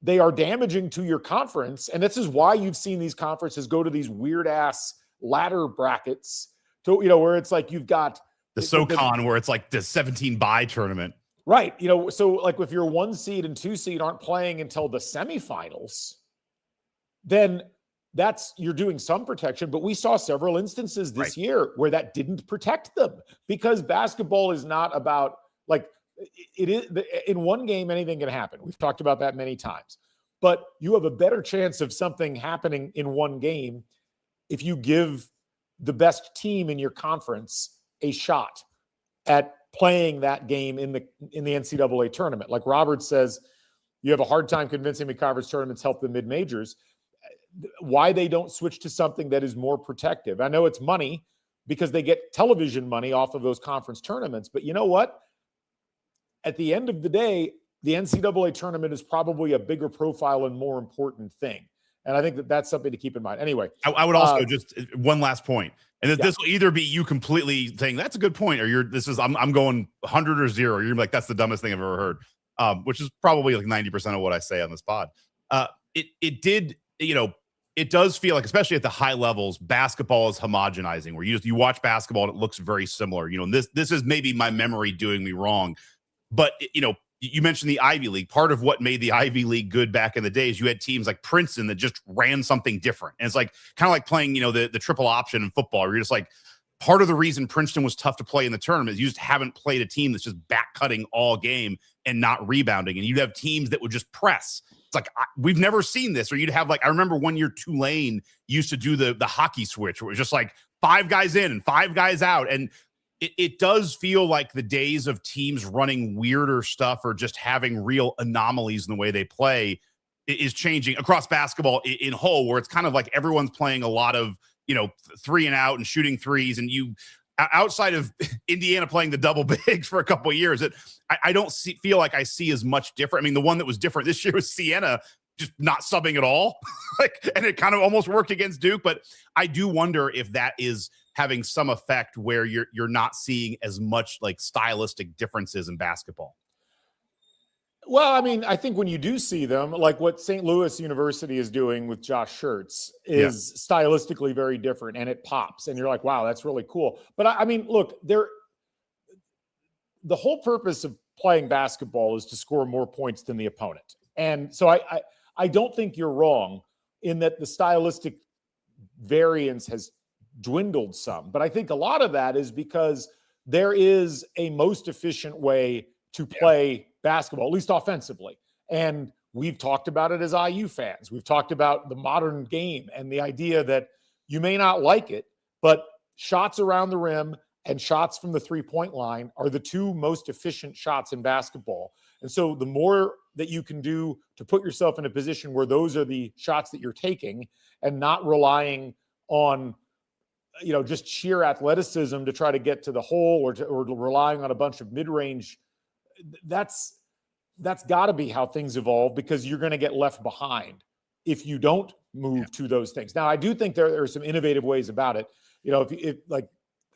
A: they are damaging to your conference. And this is why you've seen these conferences go to these weird ass ladder brackets to, where it's you've got
B: the SoCon where it's the 17 bye tournament.
A: Right. So if your 1 seed and 2 seed aren't playing until the semifinals, then you're doing some protection. But we saw several instances this year where that didn't protect them, because basketball is not about it is in one game, anything can happen. We've talked about that many times, but you have a better chance of something happening in one game if you give the best team in your conference a shot at playing that game in the NCAA tournament. Like Robert says, you have a hard time convincing me conference tournaments help the mid-majors. Why they don't switch to something that is more protective? I know it's money because they get television money off of those conference tournaments, but you know what? At the end of the day, the NCAA tournament is probably a bigger profile and more important thing. And I think that's something to keep in mind. Anyway,
B: I would also just one last point, and this will either be you completely saying that's a good point, or I'm going 100 or 0. You're like, that's the dumbest thing I've ever heard, which is probably like 90% of what I say on this pod. It does feel like, especially at the high levels, basketball is homogenizing, where you watch basketball and it looks very similar. And this is maybe my memory doing me wrong, but you mentioned the Ivy League. Part of what made the Ivy League good back in the days, you had teams like Princeton that just ran something different. And it's like kind of like playing, the triple option in football, where you're just like, part of the reason Princeton was tough to play in the tournament is you just haven't played a team that's just back cutting all game and not rebounding. And you'd have teams that would just press. It's like, we've never seen this. Or you'd have, like, I remember one year Tulane used to do the hockey switch, where it was just like 5 guys in and 5 guys out. And it does feel like the days of teams running weirder stuff or just having real anomalies in the way they play is changing across basketball in whole, where it's kind of like everyone's playing a lot of, 3 and out and shooting threes. And outside of Indiana playing the double bigs for a couple of years, I don't feel like I see as much different. I mean, the one that was different this year was Siena just not subbing at all. And it kind of almost worked against Duke. But I do wonder if that is having some effect where you're not seeing as much like stylistic differences in basketball.
A: Well, I mean, I think when you do see them, like what St. Louis University is doing with Josh Schertz is stylistically very different, and it pops, and you're like, wow, that's really cool. But I mean, look, the whole purpose of playing basketball is to score more points than the opponent. And so I don't think you're wrong in that the stylistic variance has dwindled some, but I think a lot of that is because there is a most efficient way to play basketball, at least offensively. And we've talked about it as IU fans. We've talked about the modern game and the idea that you may not like it, but shots around the rim and shots from the 3-point line are the 2 most efficient shots in basketball. And so the more that you can do to put yourself in a position where those are the shots that you're taking and not relying on just sheer athleticism to try to get to the hole or relying on a bunch of mid-range, that's got to be how things evolve, because you're going to get left behind if you don't move to those things. Now, I do think there are some innovative ways about it.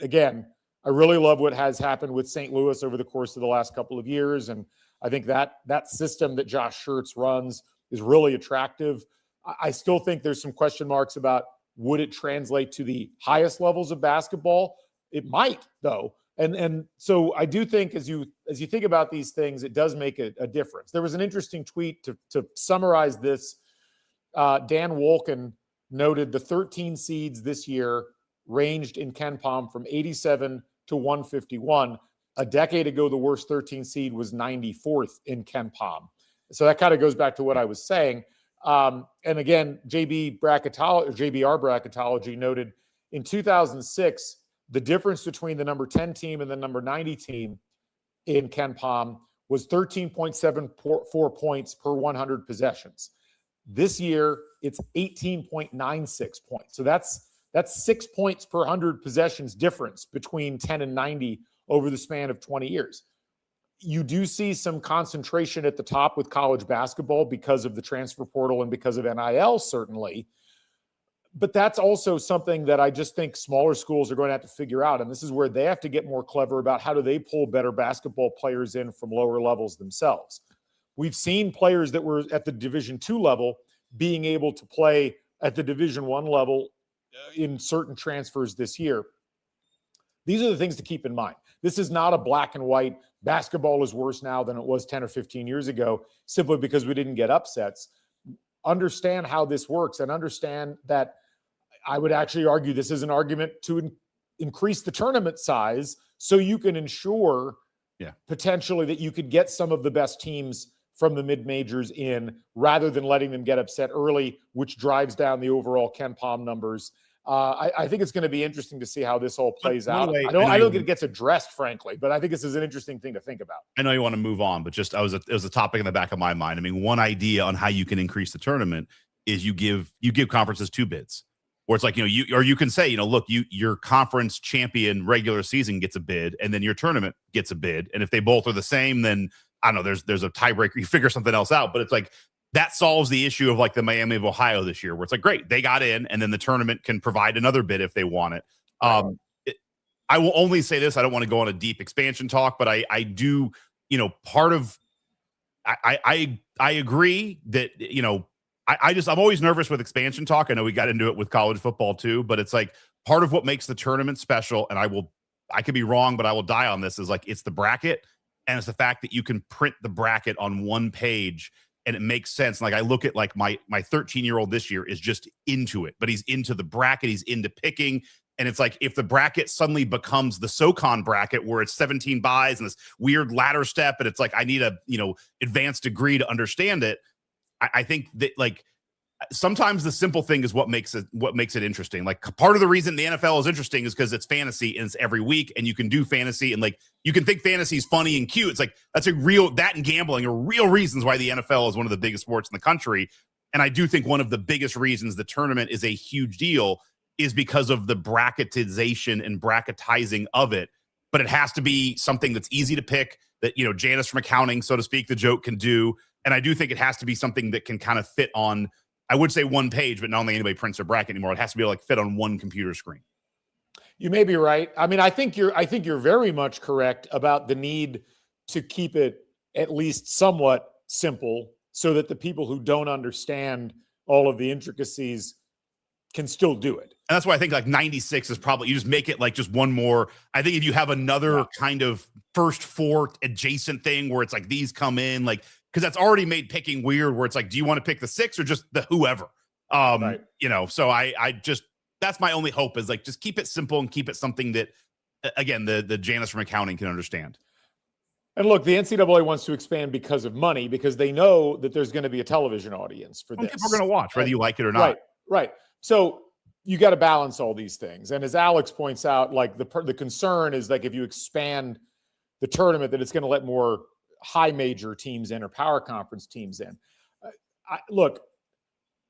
A: Again, I really love what has happened with St. Louis over the course of the last couple of years. And I think that system that Josh Schertz runs is really attractive. I still think there's some question marks about, would it translate to the highest levels of basketball? It might, though. And so I do think as you think about these things, it does make a difference. There was an interesting tweet to summarize this. Dan Wolken noted the 13 seeds this year ranged in KenPom from 87 to 151. A decade ago, the worst 13 seed was 94th in KenPom. So that kind of goes back to what I was saying. And again, JBR Bracketology noted in 2006, the difference between the number 10 team and the number 90 team in KenPom was 13.74 points per 100 possessions. This year, it's 18.96 points. So that's 6 points per 100 possessions difference between 10 and 90 over the span of 20 years. You do see some concentration at the top with college basketball because of the transfer portal and because of NIL, certainly. But that's also something that I just think smaller schools are going to have to figure out. And this is where they have to get more clever about how do they pull better basketball players in from lower levels themselves. We've seen players that were at the Division II level being able to play at the Division I level in certain transfers this year. These are the things to keep in mind. This is not a black and white, basketball is worse now than it was 10 or 15 years ago, simply because we didn't get upsets. Understand how this works and understand that I would actually argue this is an argument to increase the tournament size so you can ensure potentially that you could get some of the best teams from the mid-majors in rather than letting them get upset early, which drives down the overall KenPom numbers. I think it's going to be interesting to see how this all plays out. I don't think it gets addressed, frankly, but I think this is an interesting thing to think about.
B: I know you want to move on, but it was a topic in the back of my mind. I mean, one idea on how you can increase the tournament is you give conferences 2 bids, where it's like, you can say, look, your conference champion regular season gets a bid, and then your tournament gets a bid, and if they both are the same, then I don't know, there's a tiebreaker. You figure something else out, but it's like that solves the issue of like the Miami of Ohio this year, where it's like, great, they got in, and then the tournament can provide another bid if they want it. I will only say this. I don't want to go on a deep expansion talk, but I do, part of, I agree that, I'm always nervous with expansion talk. I know we got into it with college football too, but it's like part of what makes the tournament special. And I could be wrong, but I will die on this, is like, it's the bracket. And it's the fact that you can print the bracket on one page and it makes sense. Like I look at like my 13-year-old this year is just into it, but he's into the bracket. He's into picking. And it's like, if the bracket suddenly becomes the SoCon bracket where it's 17 buys and this weird ladder step, and it's like, I need a, advanced degree to understand it. I think that like sometimes the simple thing is what makes it interesting. Like part of the reason the NFL is interesting is because it's fantasy and it's every week, and you can do fantasy, and like you can think fantasy is funny and cute. It's like that and gambling are real reasons why the NFL is one of the biggest sports in the country. And I do think one of the biggest reasons the tournament is a huge deal is because of the bracketization and bracketizing of it. But it has to be something that's easy to pick, that, Janice from accounting, so to speak, the joke can do. And I do think it has to be something that can kind of fit on, I would say one page, but not only anybody prints their bracket anymore. It has to be like fit on one computer screen.
A: You may be right. I mean, I think you're very much correct about the need to keep it at least somewhat simple so that the people who don't understand all of the intricacies can still do it.
B: And that's why I think like 96 is probably, you just make it like just one more. I think if you have another kind of first four adjacent thing where it's like these come in, like, because that's already made picking weird, where it's like, do you want to pick the 6 or just the whoever?
A: Right.
B: So I just, that's my only hope, is like, just keep it simple and keep it something that, again, the Janice from accounting can understand.
A: And look, the NCAA wants to expand because of money, because they know that there's going to be a television audience for this.
B: People are going to watch, whether you like it or not.
A: Right. So you got to balance all these things. And as Alex points out, like the concern is like if you expand the tournament, that it's going to let more high major teams in or power conference teams in. Look,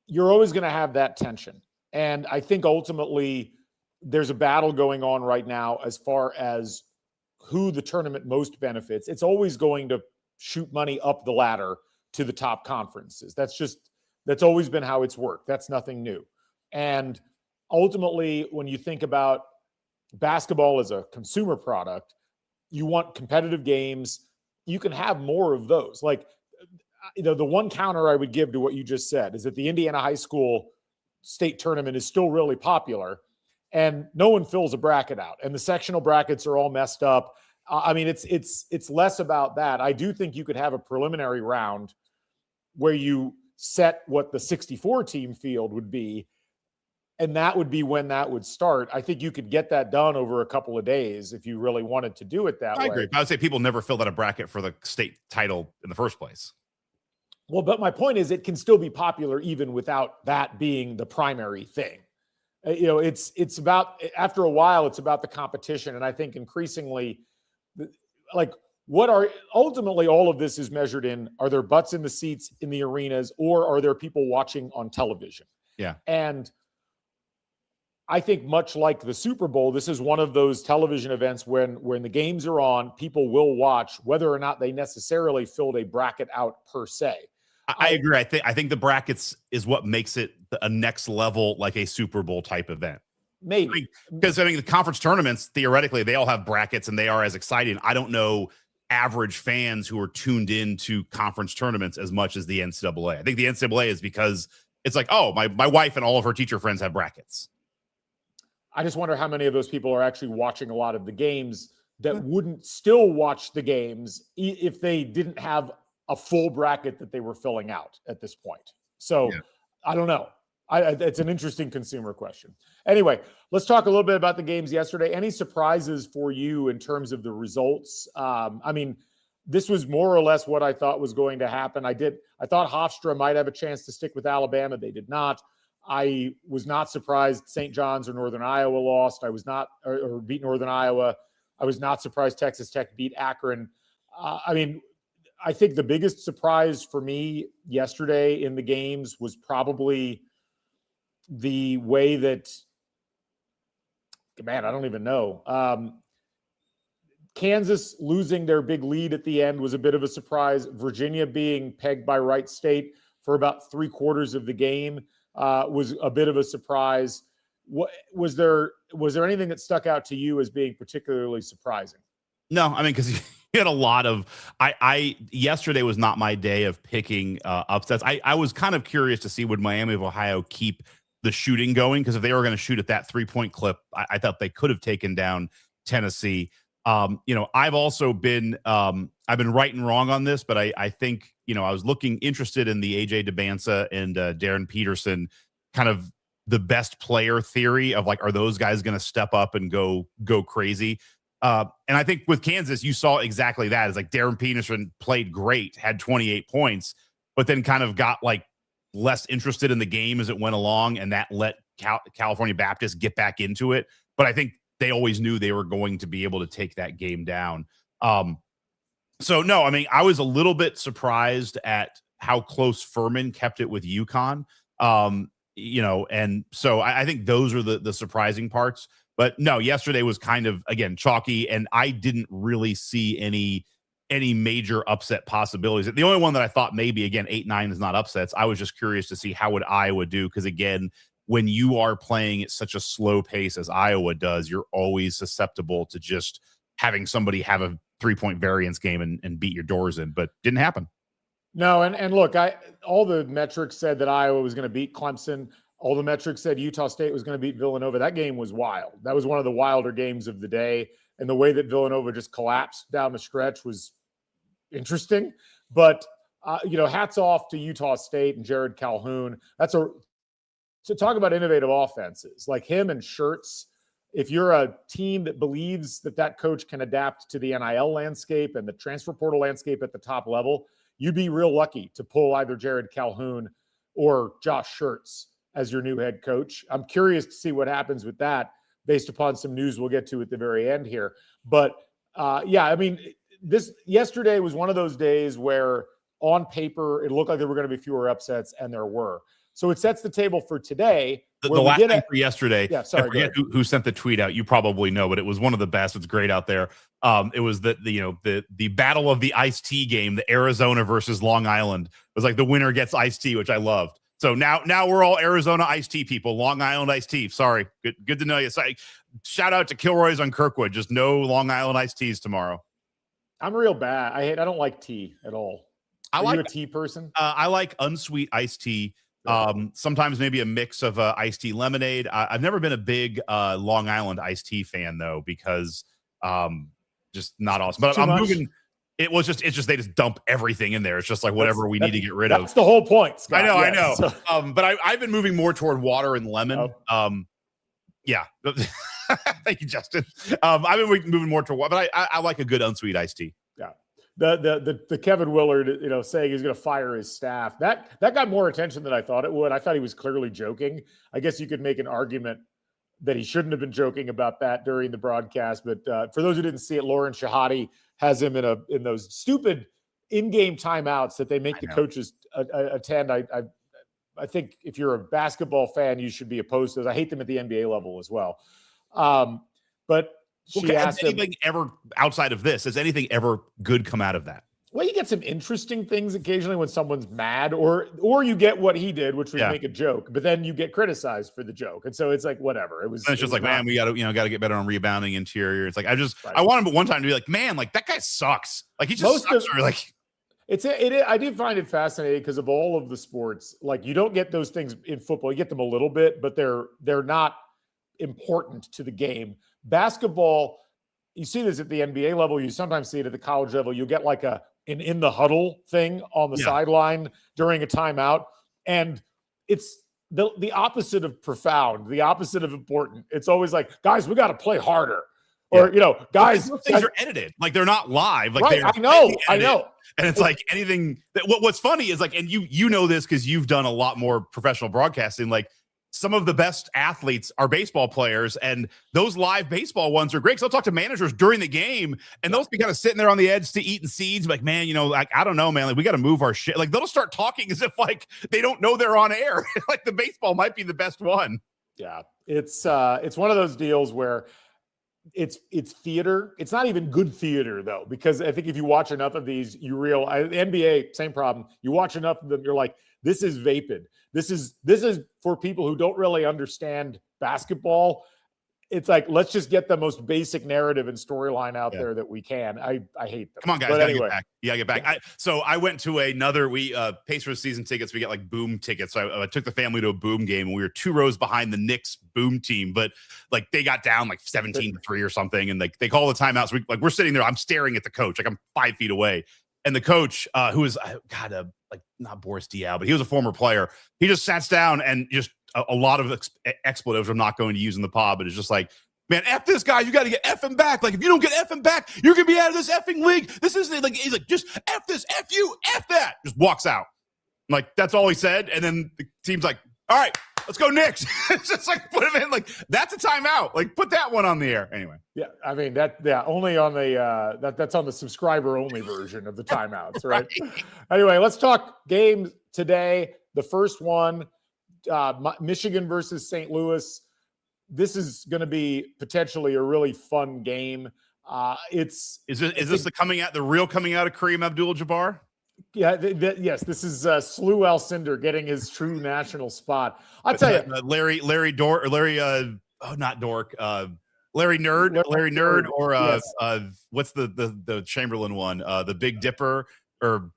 A: you're always going to have that tension. And I think ultimately there's a battle going on right now as far as who the tournament most benefits. It's always going to shoot money up the ladder to the top conferences. That's always been how it's worked. That's nothing new. And ultimately, when you think about basketball as a consumer product, you want competitive games. You can have more of those. Like, the one counter I would give to what you just said is that the Indiana high school state tournament is still really popular, and no one fills a bracket out, and the sectional brackets are all messed up. I mean, it's less about that. I do think you could have a preliminary round where you set what the 64 team field would be, and that would be when that would start. I think you could get that done over a couple of days if you really wanted to do it that way.
B: I agree. I would say people never filled out a bracket for the state title in the first place.
A: Well, but my point is, it can still be popular even without that being the primary thing. It's about, after a while, it's about the competition. And I think increasingly, like, ultimately all of this is measured in, are there butts in the seats in the arenas, or are there people watching on television?
B: Yeah.
A: And I think much like the Super Bowl, this is one of those television events when the games are on, people will watch, whether or not they necessarily filled a bracket out per se.
B: I agree. I think the brackets is what makes it a next level, like a Super Bowl type event.
A: Maybe.
B: Because the conference tournaments, theoretically, they all have brackets and they are as exciting. I don't know average fans who are tuned into conference tournaments as much as the NCAA. I think the NCAA is because it's like, oh, my wife and all of her teacher friends have brackets.
A: I just wonder how many of those people are actually watching a lot of the games that wouldn't still watch the games if they didn't have a full bracket that they were filling out at this point. So yeah. I don't know. It's an interesting consumer question. Anyway, let's talk a little bit about the games yesterday. Any surprises for you in terms of the results? I mean, this was more or less what I thought was going to happen. I thought Hofstra might have a chance to stick with Alabama. They did not. I was not surprised St. John's or Northern Iowa lost. I was not, or beat Northern Iowa. I was not surprised Texas Tech beat Akron. I think the biggest surprise for me yesterday in the games was probably the way that, man, I don't even know. Kansas losing their big lead at the end was a bit of a surprise. Virginia being pegged by Wright State. for about 3/4 of the game was a bit of a surprise. What was there anything that stuck out to you as being particularly surprising?
B: No, I mean, because you had a lot of I yesterday was not my day of picking upsets. I was kind of curious to see would Miami of Ohio keep the shooting going, because if they were going to shoot at that 3-point clip, I thought they could have taken down Tennessee. I've also been I've been right and wrong on this, but I think I was looking interested in the AJ DeBanza and Darren Peterson kind of the best player theory of like, are those guys going to step up and go crazy? And I think with Kansas, you saw exactly that. It's like Darren Peterson played great, had 28 points, but then kind of got like less interested in the game as it went along, and that let California Baptist get back into it. But I think they always knew they were going to be able to take that game down. So no, I mean, I was a little bit surprised at how close Furman kept it with UConn. And so I think those are the surprising parts. But no, yesterday was kind of, again, chalky, and I didn't really see any major upset possibilities. The only one that I thought maybe, again, 8-9 is not upsets. I was just curious to see how would Iowa do, because again, when you are playing at such a slow pace as Iowa does, you're always susceptible to just having somebody have a 3-point variance game and beat your doors in, but didn't happen.
A: No, and look, all the metrics said that Iowa was going to beat Clemson. All the metrics said Utah State was going to beat Villanova. That game was wild. That was one of the wilder games of the day. And the way that Villanova just collapsed down the stretch was interesting. But, hats off to Utah State and Jared Calhoun. To talk about innovative offenses, like him and Schertz. If you're a team that believes that coach can adapt to the NIL landscape and the transfer portal landscape at the top level, you'd be real lucky to pull either Jared Calhoun or Josh Schertz as your new head coach. I'm curious to see what happens with that based upon some news we'll get to at the very end here. But this yesterday was one of those days where on paper it looked like there were going to be fewer upsets, and there were. So it sets the table for today.
B: The last thing for yesterday,
A: yeah, sorry,
B: I forget who sent the tweet out. You probably know, but it was one of the best. It's great out there. It was the battle of the iced tea game, the Arizona versus Long Island. It was like the winner gets iced tea, which I loved. So now we're all Arizona iced tea people, Long Island iced tea. Sorry, good to know you. Sorry. Shout out to Kilroy's on Kirkwood. Just no Long Island iced teas tomorrow.
A: I'm real bad. I don't like tea at all. Are you a tea person?
B: I like unsweet iced tea. Sometimes maybe a mix of iced tea lemonade. I've never been a big Long Island iced tea fan though, because just not awesome. But I'm moving. It's just they just dump everything in there. It's just like whatever we need to get rid of.
A: That's the whole point, Scott.
B: I know. So. But I've been moving more toward water and lemon. Yeah. Thank you, Justin. I've been moving more toward water, but I like a good unsweet iced tea.
A: Yeah. The Kevin Willard, saying he's going to fire his staff. That got more attention than I thought it would. I thought he was clearly joking. I guess you could make an argument that he shouldn't have been joking about that during the broadcast. But for those who didn't see it, Lauren Shahadi has him in those stupid in-game timeouts that they make the coaches attend. I think if you're a basketball fan, you should be opposed to those. I hate them at the NBA level as well. But she asked him,
B: anything ever outside of this, has anything ever good come out of that?
A: Well, you get some interesting things occasionally when someone's mad, or you get what he did, which was make a joke, but then you get criticized for the joke. And so it's like, whatever. It's just like, man, we got to get better on rebounding interior. It's like, I want him at one time to be like, man, like that guy sucks. Like he just sucks. Or like, I did find it fascinating because of all of the sports, like you don't get those things in football. You get them a little bit, but they're not important to the game. Basketball, you see this at the NBA level. You sometimes see it at the college level. You get like an in the huddle thing on the sideline during a timeout. And it's the opposite of profound, the opposite of important. It's always like, guys, we got to play harder. Or, guys.
B: Those things are edited. Like they're not live. Like
A: right, I know.
B: And it's like anything what's funny is like, and you know this because you've done a lot more professional broadcasting, like some of the best athletes are baseball players, and those live baseball ones are great. So I'll talk to managers during the game, and they'll be kind of sitting there on the edge to eating seeds. Like, man, like, I don't know, man, like we got to move our shit. Like they'll start talking as if like they don't know they're on air. Like the baseball might be the best one.
A: Yeah. It's one of those deals where it's theater. It's not even good theater though, because I think if you watch enough of these, the NBA, same problem. You watch enough of them, you're like, This is vapid. This is for people who don't really understand basketball. It's like, let's just get the most basic narrative and storyline out there that we can. I hate them.
B: Come on, guys.
A: But
B: Gotta
A: anyway,
B: get back. You gotta get back. So I went to another, Pacers season tickets. We get like Boom tickets. So I took the family to a Boom game, and we were 2 rows behind the Knicks Boom team, but like they got down like 17-3 or something. And like they call the timeouts. We're sitting there. I'm staring at the coach. Like I'm 5 feet away. And the coach, who is, like not Boris Diaw, but he was a former player. He just sat down and just a lot of expletives I'm not going to use in the pod, but it's just like, man, F this guy. You got to get effing back. Like, if you don't get effing back, you're going to be out of this effing league. This is like, he's like, just F this, F you, F that. Just walks out. Like, that's all he said. And then the team's like, all right, let's go Knicks. It's just like, put him in. Like, that's a timeout. Like, put that one on the air. Anyway.
A: Yeah. I mean, only on the, that's on the subscriber only version of the timeouts, right? Anyway, let's talk games today. The first one, Michigan versus St. Louis. This is going to be potentially a really fun game. Is this the real coming out of Kareem Abdul-Jabbar?
B: Yeah,
A: yes. This is Slew Alcindor getting his true national spot. I'll tell you,
B: Larry Nerd, or
A: yes.
B: What's the Chamberlain one? The Big Dipper, or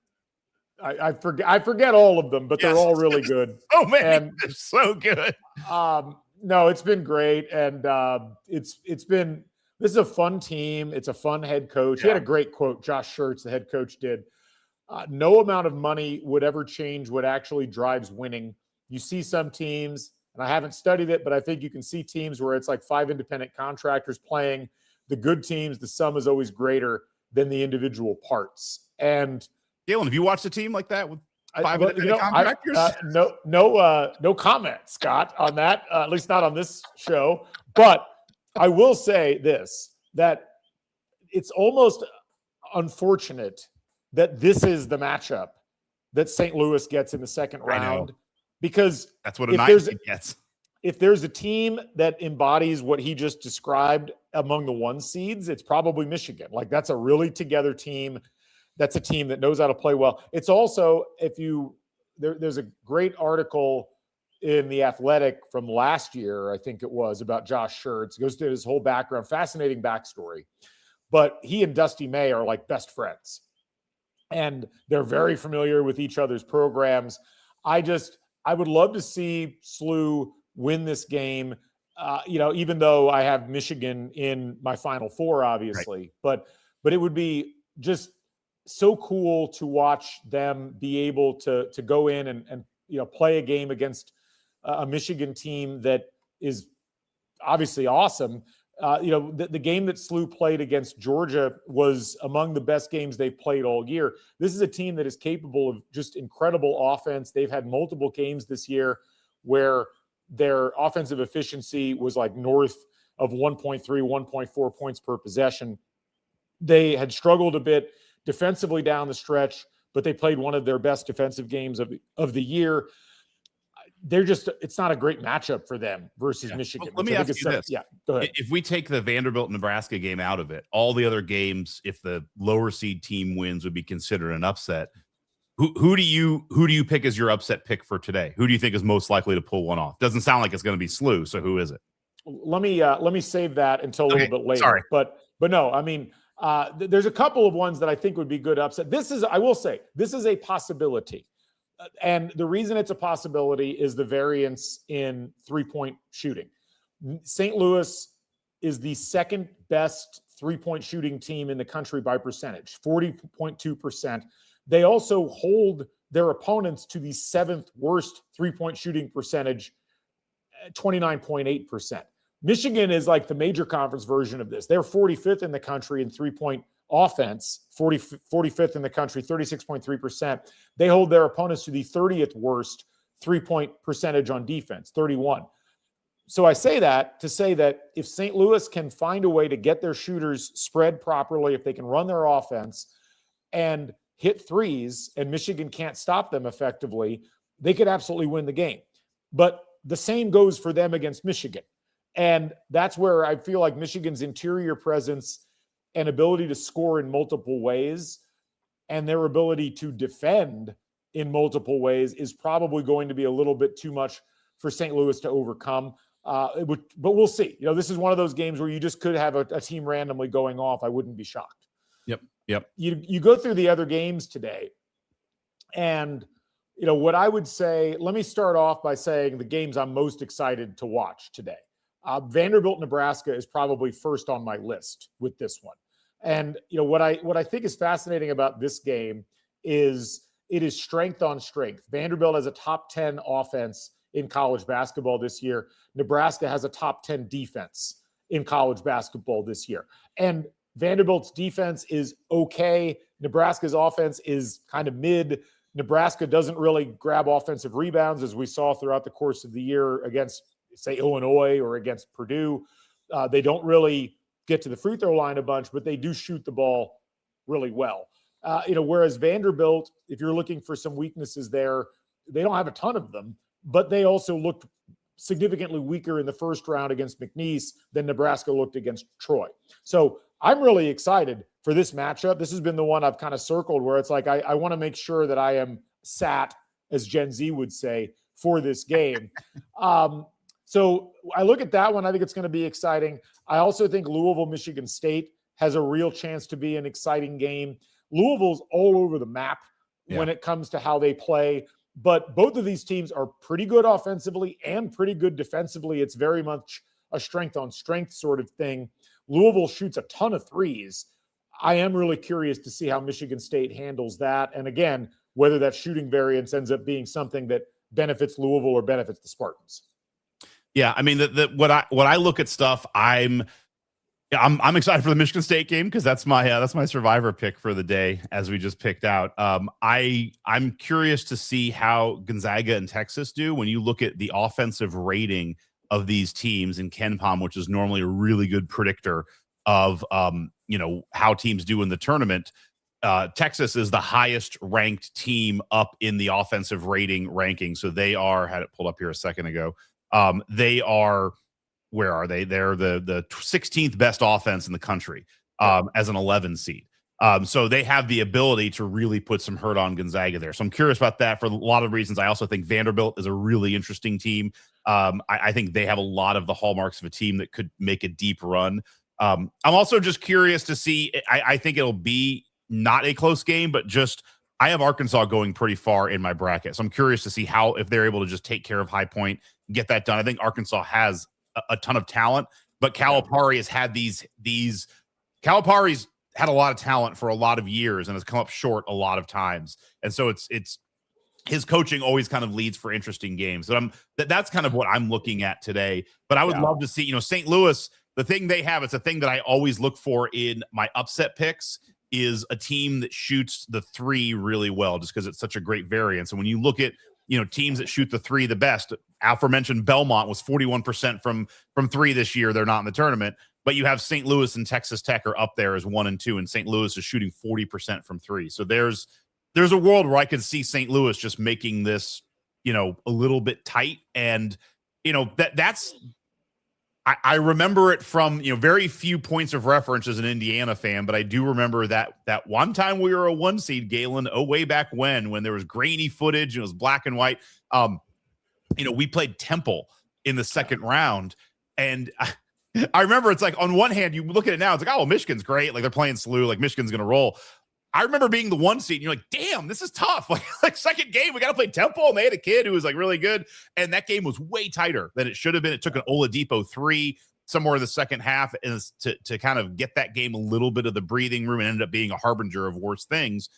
A: I forget all of them, but they're all really good.
B: Oh man, they're so good.
A: No, it's been great, and this is a fun team. It's a fun head coach. He had a great quote. Josh Schertz, the head coach, did. No amount of money would ever change what actually drives winning. You see some teams, and I haven't studied it, but I think you can see teams where it's like 5 independent contractors playing. The good teams, the sum is always greater than the individual parts. And
B: Galen, have you watched a team like that with 5 independent contractors?
A: No comment, Scott, on that. At least not on this show. But I will say this: that it's almost unfortunate that this is the matchup that St. Louis gets in the second round, because
B: that's what a 9 gets.
A: If there's a team that embodies what he just described among the 1 seeds, it's probably Michigan. Like, that's a really together team. That's a team that knows how to play well. It's also, there's a great article in The Athletic from last year, I think it was, about Josh Schertz. It goes through his whole background, fascinating backstory. But he and Dusty May are like best friends, and they're very familiar with each other's programs. I would love to see Slew win this game. Even though I have Michigan in my Final Four, obviously, but it would be just so cool to watch them be able to go in and play a game against a Michigan team that is obviously awesome. The game that Slew played against Georgia was among the best games they've played all year. This is a team that is capable of just incredible offense. They've had multiple games this year where their offensive efficiency was like north of 1.3, 1.4 points per possession. They had struggled a bit defensively down the stretch, but they played one of their best defensive games of the year. It's not a great matchup for them versus Michigan.
B: Well, let me ask you this.
A: Yeah, go ahead.
B: If we take the Vanderbilt-Nebraska game out of it, all the other games, if the lower seed team wins, would be considered an upset. Who do you pick as your upset pick for today? Who do you think is most likely to pull one off? Doesn't sound like it's going to be Slew, so who is it?
A: Let me save that until a little bit later.
B: Sorry.
A: But no, I mean, there's a couple of ones that I think would be good upset. I will say, this is a possibility. And the reason it's a possibility is the variance in 3-point shooting. St. Louis is the second best 3-point shooting team in the country by percentage, 40.2%. They also hold their opponents to the 7th worst 3-point shooting percentage, 29.8%. Michigan is like the major conference version of this. They're 45th in the country in 3-point offense, 45th in the country, 36.3%. They hold their opponents to the 30th worst 3-point percentage on defense, 31. So I say that to say that if St. Louis can find a way to get their shooters spread properly, if they can run their offense and hit threes, and Michigan can't stop them effectively, they could absolutely win the game. But the same goes for them against Michigan. And that's where I feel like Michigan's interior presence and ability to score in multiple ways and their ability to defend in multiple ways is probably going to be a little bit too much for St. Louis to overcome. But we'll see. This is one of those games where you just could have a team randomly going off. I wouldn't be shocked.
B: Yep.
A: You go through the other games today, and what I would say, let me start off by saying the games I'm most excited to watch today. Vanderbilt, Nebraska is probably first on my list with this one. And what I think is fascinating about this game is it is strength on strength. Vanderbilt has a top 10 offense in college basketball this year. Nebraska has a top 10 defense in college basketball this year. And Vanderbilt's defense is okay. Nebraska's offense is kind of mid. Nebraska doesn't really grab offensive rebounds, as we saw throughout the course of the year against, say, Illinois or against Purdue. They don't really get to the free throw line a bunch, but they do shoot the ball really well. Whereas Vanderbilt, if you're looking for some weaknesses there, they don't have a ton of them, but they also looked significantly weaker in the first round against McNeese than Nebraska looked against Troy. So I'm really excited for this matchup. This has been the one I've kind of circled where it's like I want to make sure that I am sat, as Gen Z would say, for this game. So I look at that one. I think it's going to be exciting. I also think Louisville, Michigan State has a real chance to be an exciting game. Louisville's all over the map when it comes to how they play. But both of these teams are pretty good offensively and pretty good defensively. It's very much a strength on strength sort of thing. Louisville shoots a ton of threes. I am really curious to see how Michigan State handles that. And again, whether that shooting variance ends up being something that benefits Louisville or benefits the Spartans.
B: Yeah, I mean, what I look at stuff, I'm excited for the Michigan State game because that's my survivor pick for the day, as we just picked out. I'm curious to see how Gonzaga and Texas do when you look at the offensive rating of these teams in KenPom, which is normally a really good predictor of how teams do in the tournament. Texas is the highest ranked team up in the offensive rating ranking. So they had it pulled up here a second ago. They are, where are they? They're the 16th best offense in the country as an 11 seed. So they have the ability to really put some hurt on Gonzaga there. So I'm curious about that for a lot of reasons. I also think Vanderbilt is a really interesting team. I think they have a lot of the hallmarks of a team that could make a deep run. I'm also just curious to see, I think it'll be not a close game, but just I have Arkansas going pretty far in my bracket. So I'm curious to see if they're able to just take care of High Point and get that done. I think Arkansas has a ton of talent, but Calipari has had Calipari's had a lot of talent for a lot of years and has come up short a lot of times. And so it's his coaching always kind of leads for interesting games. So that's kind of what I'm looking at today. But I would love to see, St. Louis, the thing they have, it's a thing that I always look for in my upset picks, is a team that shoots the three really well, just because it's such a great variance. And when you look at, teams that shoot the three the best, aforementioned Belmont was 41% from three this year. They're not in the tournament, but you have St. Louis and Texas Tech are up there as 1 and 2, and St. Louis is shooting 40% from three. So there's a world where I could see St. Louis just making this, a little bit tight. And, that's I remember it from, very few points of reference as an Indiana fan, but I do remember that one time we were a 1 seed, Galen, way back when there was grainy footage and it was black and white. We played Temple in the second round, and I remember it's like, on one hand, you look at it now, it's like, oh, Michigan's great. Like, they're playing SLU, like Michigan's going to roll. I remember being the 1 seed and you're like, damn, this is tough. Like second game, we got to play Temple, and they had a kid who was like really good. And that game was way tighter than it should have been. It took an Oladipo 3 somewhere in the second half to kind of get that game a little bit of the breathing room, and ended up being a harbinger of worse things.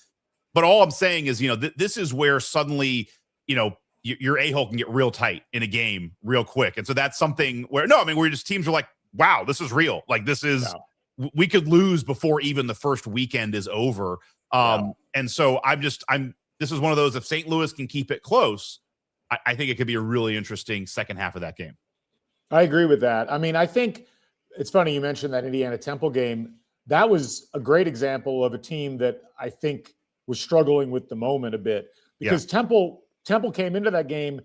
B: But all I'm saying is, this is where suddenly, your a-hole can get real tight in a game real quick. And so that's something where teams are like, wow, this is real. Like, this is, we could lose before even the first weekend is over. And so this is one of those, if St. Louis can keep it close, I think it could be a really interesting second half of that game.
A: I agree with that. I mean, I think it's funny you mentioned that Indiana Temple game. That was a great example of a team that I think was struggling with the moment a bit, because Temple came into that game.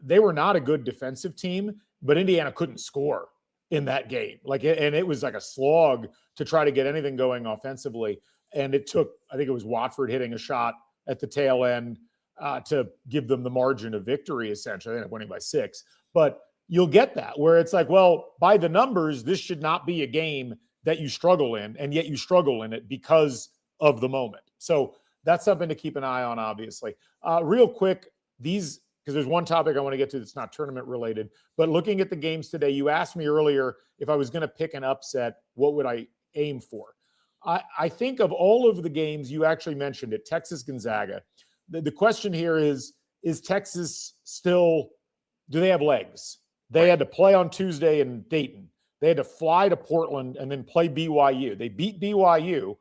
A: They were not a good defensive team, but Indiana couldn't score in that game. And it was like a slog to try to get anything going offensively. And it took, I think it was Watford hitting a shot at the tail end. to give them the margin of victory, essentially. They ended up winning by 6. But you'll get that where it's like, well, by the numbers, this should not be a game that you struggle in, and yet you struggle in it because of the moment. So that's something to keep an eye on, obviously. Real quick, because there's one topic I want to get to that's not tournament related, but looking at the games today, you asked me earlier if I was going to pick an upset, what would I aim for? I think of all of the games, you actually mentioned it, Texas Gonzaga. The question here is Texas still, do they have legs? They had to play on Tuesday in Dayton. They had to fly to Portland and then play BYU. They beat BYU.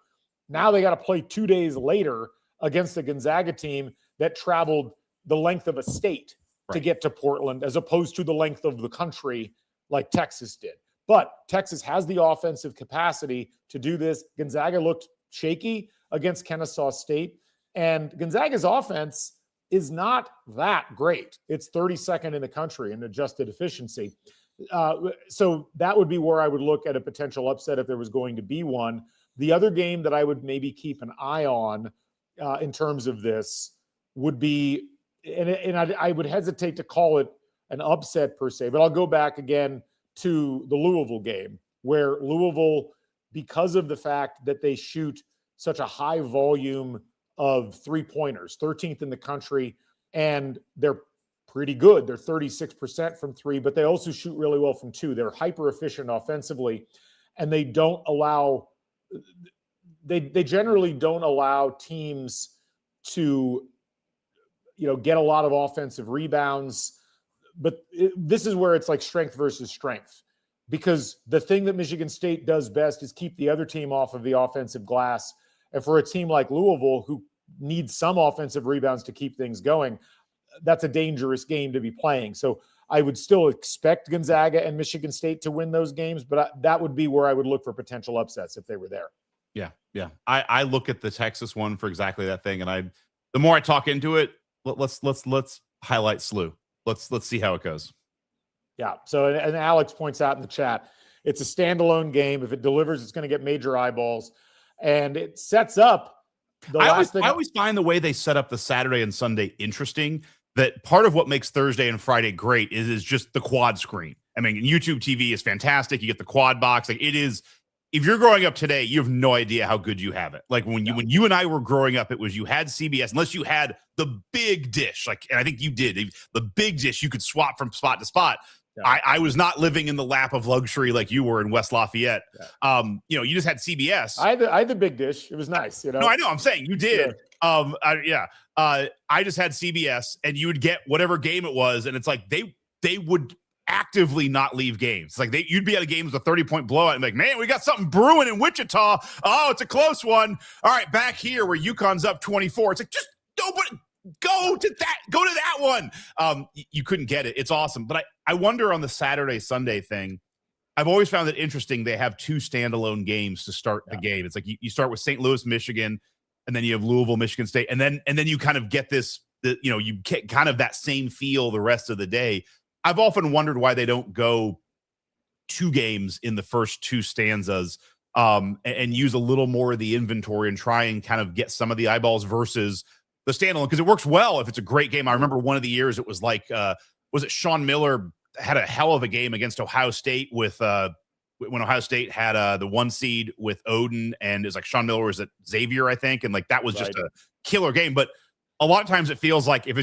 A: Now they got to play 2 days later against a Gonzaga team that traveled the length of a state to get to Portland, as opposed to the length of the country like Texas did. But Texas has the offensive capacity to do this. Gonzaga looked shaky against Kennesaw State, and Gonzaga's offense is not that great. It's 32nd in the country in adjusted efficiency. So that would be where I would look at a potential upset if there was going to be one. The other game that I would maybe keep an eye on in terms of this would be, and I would hesitate to call it an upset per se, but I'll go back again to the Louisville game, where Louisville, because of the fact that they shoot such a high volume of three-pointers, 13th in the country, and they're pretty good. They're 36% from 3, but they also shoot really well from 2. They're hyper efficient offensively, and they don't allow they generally don't allow teams to get a lot of offensive rebounds. But this is where it's like strength versus strength, because the thing that Michigan State does best is keep the other team off of the offensive glass. And for a team like Louisville, who needs some offensive rebounds to keep things going, that's a dangerous game to be playing. So I would still expect Gonzaga and Michigan State to win those games, but that would be where I would look for potential upsets if they were there.
B: Yeah. I look at the Texas one for exactly that thing, and the more I talk into it, let's highlight SLU. Let's see how it goes.
A: Yeah. So, and Alex points out in the chat, it's a standalone game. If it delivers, it's going to get major eyeballs, and it sets up. I
B: always find the way they set up the Saturday and Sunday interesting. That part of what makes Thursday and Friday great is just the quad screen. I mean, YouTube TV is fantastic. You get the quad box. Like, it is. If you're growing up today, you have no idea how good you have it. Like when you and I were growing up, it was you had CBS, unless you had the big dish. Like, and I think you did the big dish. You could swap from spot to spot. Yeah. I was not living in the lap of luxury like you were in West Lafayette. Yeah. You just had CBS.
A: I had the big dish. It was nice.
B: No, I know. I'm saying you did. Yeah. I just had CBS, and you would get whatever game it was, and it's like they would actively not leave games. Like you'd be at a game with a 30-point blowout and like, man, we got something brewing in Wichita. Oh, it's a close one. All right, back here where UConn's up 24. It's like, just nobody go to that one. You couldn't get it. It's awesome. But I wonder on the Saturday, Sunday thing, I've always found it interesting. They have 2 standalone games to start the game. It's like you start with St. Louis, Michigan, and then you have Louisville, Michigan State. And then you kind of get this, you get kind of that same feel the rest of the day. I've often wondered why they don't go 2 games in the first 2 stanzas and use a little more of the inventory and try and kind of get some of the eyeballs versus the standalone, because it works well if it's a great game. I remember one of the years it was like, was it Sean Miller had a hell of a game against Ohio State with when Ohio State had the 1 seed with Odin, and it was like Sean Miller was at Xavier, I think, and like that was just a killer game. But a lot of times it feels like if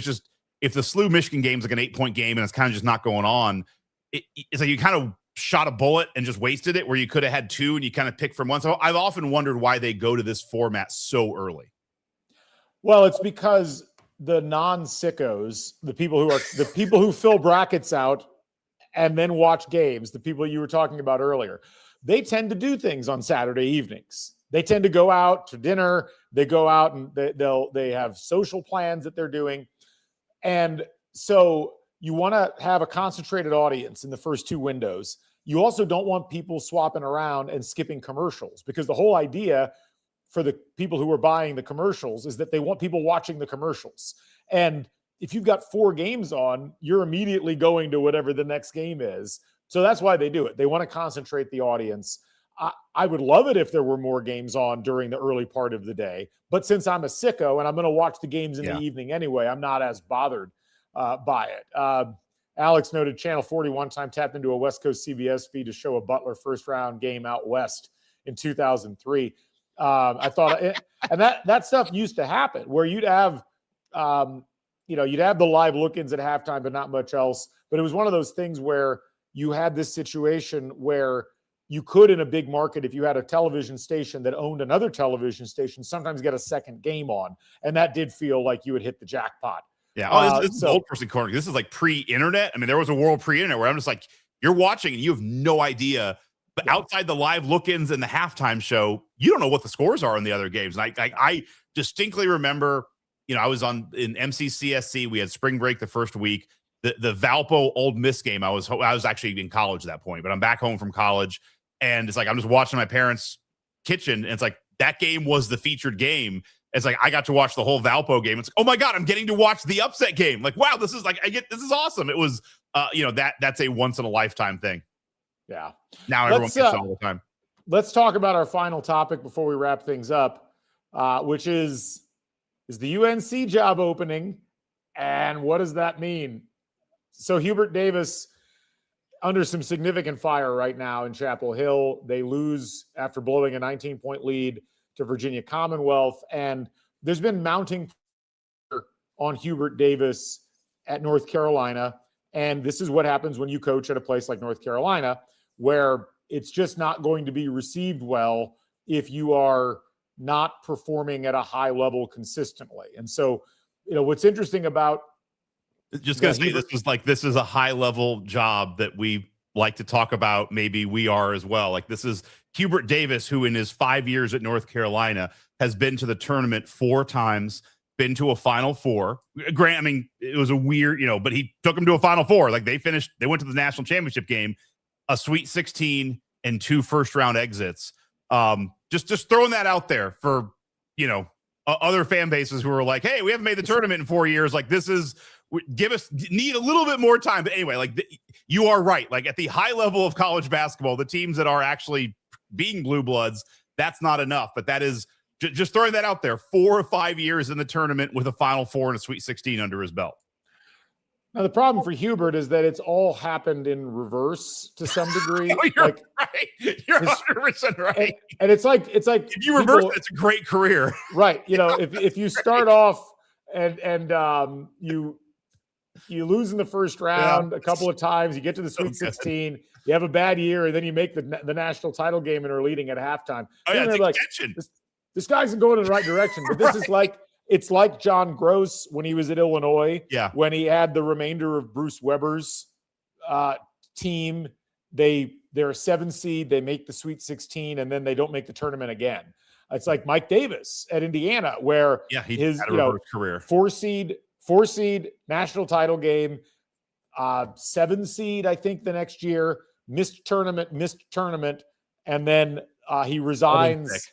B: the SLU Michigan game is like an 8-point game and it's kind of just not going on, it's like you kind of shot a bullet and just wasted it, where you could have had 2 and you kind of pick from one. So I've often wondered why they go to this format so early.
A: Well, it's because the non-sickos, the people who fill brackets out and then watch games, the people you were talking about earlier, they tend to do things on Saturday evenings. They tend to go out to dinner. They go out and they have social plans that they're doing. And so you want to have a concentrated audience in the first 2 windows. You also don't want people swapping around and skipping commercials, because the whole idea for the people who are buying the commercials is that they want people watching the commercials. And if you've got 4 games on, you're immediately going to whatever the next game is. So that's why they do it. They want to concentrate the audience. I would love it if there were more games on during the early part of the day. But since I'm a sicko and I'm going to watch the games in the evening anyway, I'm not as bothered by it. Alex noted Channel 40 one time tapped into a West Coast CBS feed to show a Butler first-round game out west in 2003. I thought, and that stuff used to happen where you'd have, you'd have the live look-ins at halftime, but not much else. But it was one of those things where you had this situation where you could, in a big market, if you had a television station that owned another television station, sometimes get a second game on. And that did feel like you had hit the jackpot.
B: Yeah. This is old person corner. This is like pre-internet. I mean, there was a world pre-internet where I'm just like, you're watching and you have no idea. But outside the live look-ins and the halftime show, you don't know what the scores are in the other games. And I distinctly remember, I was in MCCSC. We had spring break the first week. The Valpo Old Miss game. I was actually in college at that point, but I'm back home from college. And it's like, I'm just watching my parents' kitchen. And it's like, that game was the featured game. It's like, I got to watch the whole Valpo game. It's like, oh my God, I'm getting to watch the upset game. Like, wow, this is awesome. It was, that's a once in a lifetime thing.
A: Yeah.
B: Now everyone gets it all the time.
A: Let's talk about our final topic before we wrap things up, which is the UNC job opening. And what does that mean? So Hubert Davis under some significant fire right now in Chapel Hill. They lose after blowing a 19-point lead to Virginia Commonwealth. And there's been mounting pressure on Hubert Davis at North Carolina. And this is what happens when you coach at a place like North Carolina, where it's just not going to be received well if you are not performing at a high level consistently. And so, what's interesting about
B: just going to say this is a high level job that we like to talk about. Maybe we are as well. Like, this is Hubert Davis, who in his 5 years at North Carolina has been to the tournament 4 times, been to a Final Four. Grant, I mean, it was a weird, but he took them to a Final Four. Like, they went to the national championship game, a Sweet 16 and 2 first-round exits. Just throwing that out there for, other fan bases who are like, hey, we haven't made the tournament in 4 years. Like, need a little bit more time. But anyway, you are right. Like, at the high level of college basketball, the teams that are actually being blue bloods, that's not enough. But that is just throwing that out there. 4 or 5 years in the tournament with a Final Four and a Sweet 16 under his belt.
A: Now, the problem for Hubert is that it's all happened in reverse to some degree.
B: You're right. You're 100% right.
A: And it's like
B: if you reverse it, it's a great career.
A: Right. If you start off and you lose in the first round a couple of times, you get to the Sweet 16, you have a bad year, and then you make the national title game and are leading at halftime.
B: Oh, yeah,
A: like, this guy's going in the right direction. But this is like, it's like John Gross when he was at Illinois, when he had the remainder of Bruce Weber's team. They're a 7 seed, they make the Sweet 16, and then they don't make the tournament again. It's like Mike Davis at Indiana, where
B: he had a reverse career.
A: 4 seed national title game, 7 seed, I think the next year, missed tournament, and then he resigns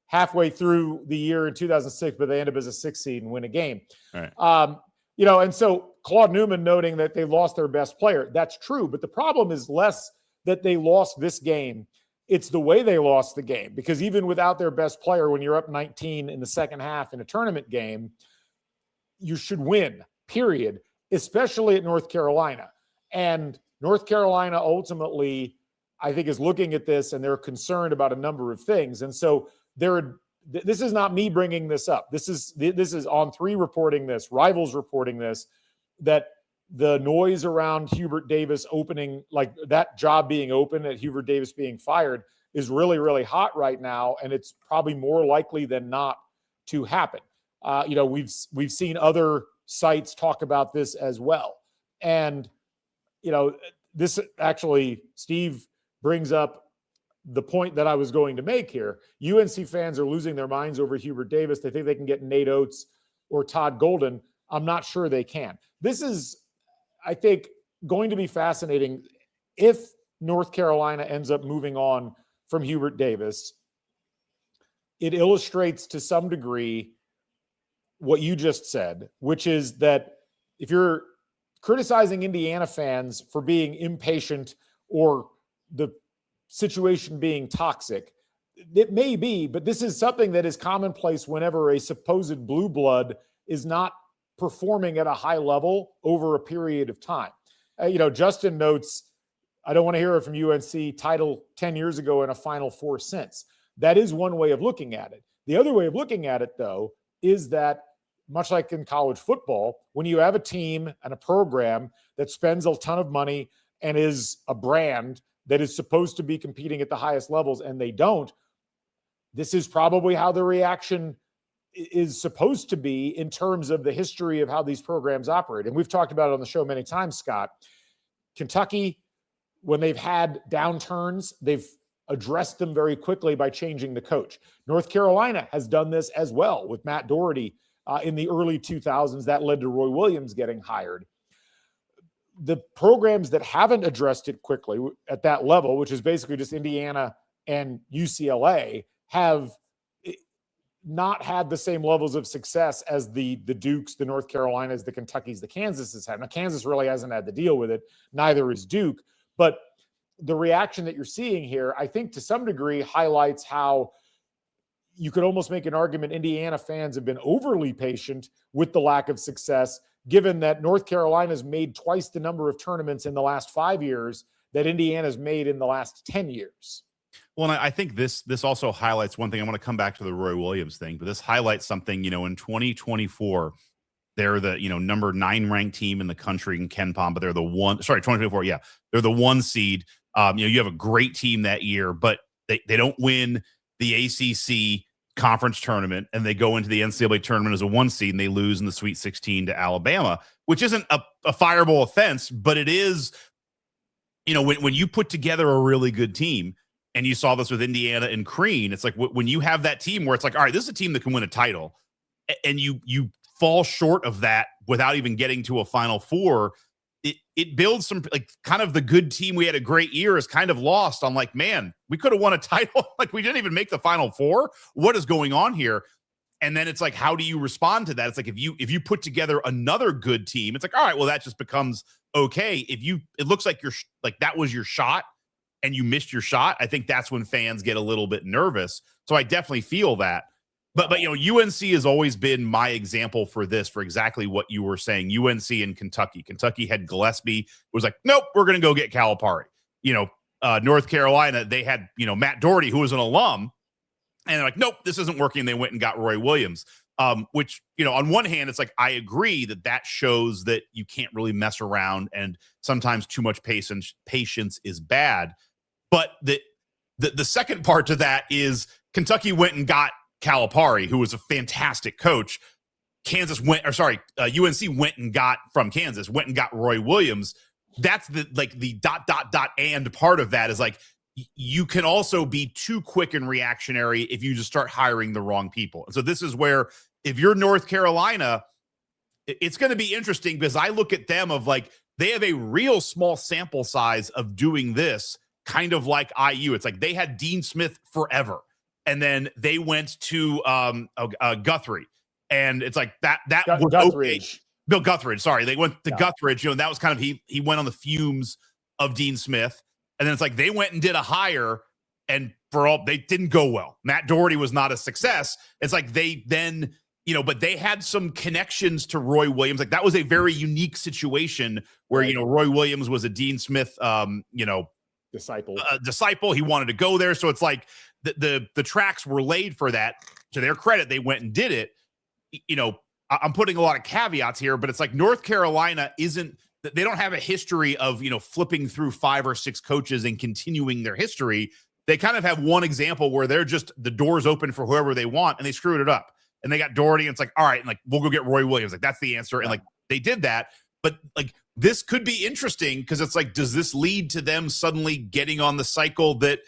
A: halfway through the year in 2006, but they end up as a 6 seed and win a game.
B: Right.
A: And so Claude Newman noting that they lost their best player. That's true, but the problem is less that they lost this game. It's the way they lost the game, because even without their best player, when you're up 19 in the second half in a tournament game, you should win, period, especially at North Carolina. And North Carolina ultimately, I think, is looking at this and they're concerned about a number of things. And so this is not me bringing this up. This is On3 reporting this, Rivals reporting this, that the noise around Hubert Davis opening, like that job being open and Hubert Davis being fired, is really, really hot right now. And it's probably more likely than not to happen. We've seen other sites talk about this as well. And, this actually, Steve brings up the point that I was going to make here. UNC fans are losing their minds over Hubert Davis. They think they can get Nate Oates or Todd Golden. I'm not sure they can. This is, I think, going to be fascinating if North Carolina ends up moving on from Hubert Davis. It illustrates to some degree what you just said, which is that if you're criticizing Indiana fans for being impatient or the situation being toxic. It may be, but this is something that is commonplace whenever a supposed blue blood is not performing at a high level over a period of time. Justin notes, I don't want to hear it from UNC title 10 years ago and a Final Four since. That is one way of looking at it. The other way of looking at it, though, is that much like in college football, when you have a team and a program that spends a ton of money and is a brand that is supposed to be competing at the highest levels and they don't, this is probably how the reaction is supposed to be in terms of the history of how these programs operate. And we've talked about it on the show many times, Scott. Kentucky, when they've had downturns, they've addressed them very quickly by changing the coach. North Carolina has done this as well with Matt Doherty in the early 2000s. That led to Roy Williams getting hired. The programs that haven't addressed it quickly at that level, which is basically just Indiana and UCLA, have not had the same levels of success as the Dukes, the North Carolinas, the Kentuckys, the Kansases have. Now, Kansas really hasn't had to deal with it. Neither is Duke. But the reaction that you're seeing here, I think to some degree highlights how you could almost make an argument Indiana fans have been overly patient with the lack of success, given that North Carolina's made twice the number of tournaments in the last 5 years that Indiana's made in the last 10 years.
B: Well, and I think this also highlights one thing. I want to come back to the Roy Williams thing, but this highlights something, in 2024, they're the, number 9 ranked team in the country in KenPom, but they're the 2024. Yeah. They're the 1 seed. You have a great team that year, but they don't win the ACC conference tournament, and they go into the NCAA tournament as a 1 seed, and they lose in the Sweet 16 to Alabama, which isn't a fireable offense, but it is, when you put together a really good team, and you saw this with Indiana and Crean, it's like when you have that team where it's like, all right, this is a team that can win a title, and you fall short of that without even getting to a Final Four, it builds some, like, kind of the good team we had a great year is kind of lost on, like, man, we could have won a title. Like, we didn't even make the Final Four. What is going on here? And then it's like, how do you respond to that? It's like, if you put together another good team, it's like, all right, well, that just becomes okay. It looks like that was your shot and you missed your shot, I think that's when fans get a little bit nervous. So I definitely feel that. But UNC has always been my example for this, for exactly what you were saying. UNC and Kentucky. Kentucky had Gillespie. It was like, nope, we're going to go get Calipari. North Carolina, they had, Matt Doherty, who was an alum. And they're like, nope, this isn't working. They went and got Roy Williams, which, on one hand, it's like, I agree that shows that you can't really mess around, and sometimes too much patience is bad. But the second part to that is Kentucky went and got Calipari, who was a fantastic coach. UNC went and got from Kansas, went and got Roy Williams. That's the and part of that is like, you can also be too quick and reactionary if you just start hiring the wrong people. And so this is where, if you're North Carolina, it's going to be interesting, because I look at them of like, they have a real small sample size of doing this, kind of like IU. It's like they had Dean Smith forever, and then they went to Guthrie, and it's like that was Guthridge. Okay. Bill Guthridge, sorry. They went to Guthridge, and that was kind of, he went on the fumes of Dean Smith. And then it's like they went and did a hire, and they didn't go well. Matt Doherty was not a success. It's like they then, but they had some connections to Roy Williams. Like, that was a very unique situation where, Roy Williams was a Dean Smith, disciple. He wanted to go there. So it's like the tracks were laid for that. To their credit, they went and did it. I'm putting a lot of caveats here, but it's like North Carolina they don't have a history of, flipping through 5 or 6 coaches and continuing their history. They kind of have one example where they're just, the doors open for whoever they want, and they screwed it up. And they got Doherty, and it's like, all right, and like, we'll go get Roy Williams. Like, that's the answer. And like, they did that. But like, this could be interesting, because it's like, does this lead to them suddenly getting on the cycle that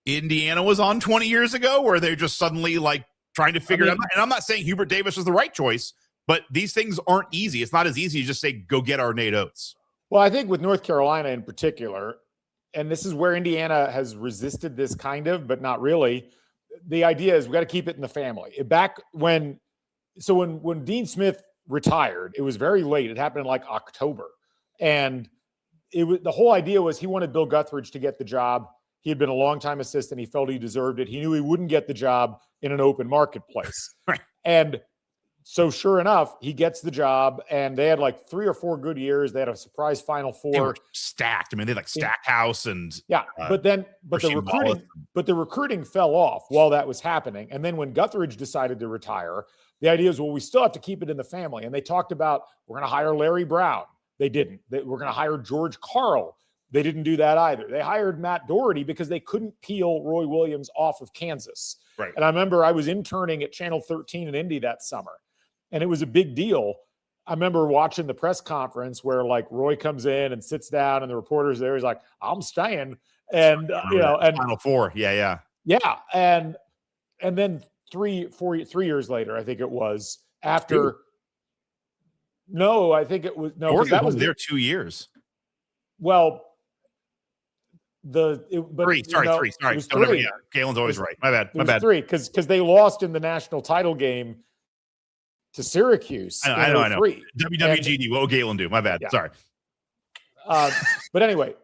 B: Indiana was on 20 years ago, where they're just suddenly like trying to figure it out? And I'm not saying Hubert Davis is the right choice, but these things aren't easy. It's not as easy as just say, go get our Nate Oates.
A: Well, I think with North Carolina in particular, and this is where Indiana has resisted this kind of, but not really, the idea is we got to keep it in the family. When Dean Smith retired, it was very late. It happened in like October. And the whole idea was he wanted Bill Guthridge to get the job. He had been a longtime assistant. He felt he deserved it. He knew he wouldn't get the job in an open marketplace.
B: Right.
A: And so sure enough, he gets the job, and they had like 3 or 4 good years. They had a surprise Final Four.
B: They were stacked. I mean, they had like Stackhouse and
A: the recruiting fell off while that was happening. And then when Guthridge decided to retire, the idea is, well, we still have to keep it in the family. And they talked about, we're going to hire Larry Brown. They didn't. We're going to hire George Karl. They didn't do that either. They hired Matt Doherty because they couldn't peel Roy Williams off of Kansas.
B: Right.
A: And I remember I was interning at Channel 13 in Indy that summer, and it was a big deal. I remember watching the press conference where like Roy comes in and sits down, and the reporter's there. He's like, "I'm staying," and and
B: Final Four, yeah.
A: And then 3 years later, I think it was after. No, I think it was no.
B: Doherty that was there 2 years.
A: Well.
B: Three. Sorry. Yeah, Galen's always right. My bad.
A: 3 because they lost in the national title game to Syracuse.
B: I know. WWGD. What will Galen do? My bad. Yeah. Sorry.
A: But anyway,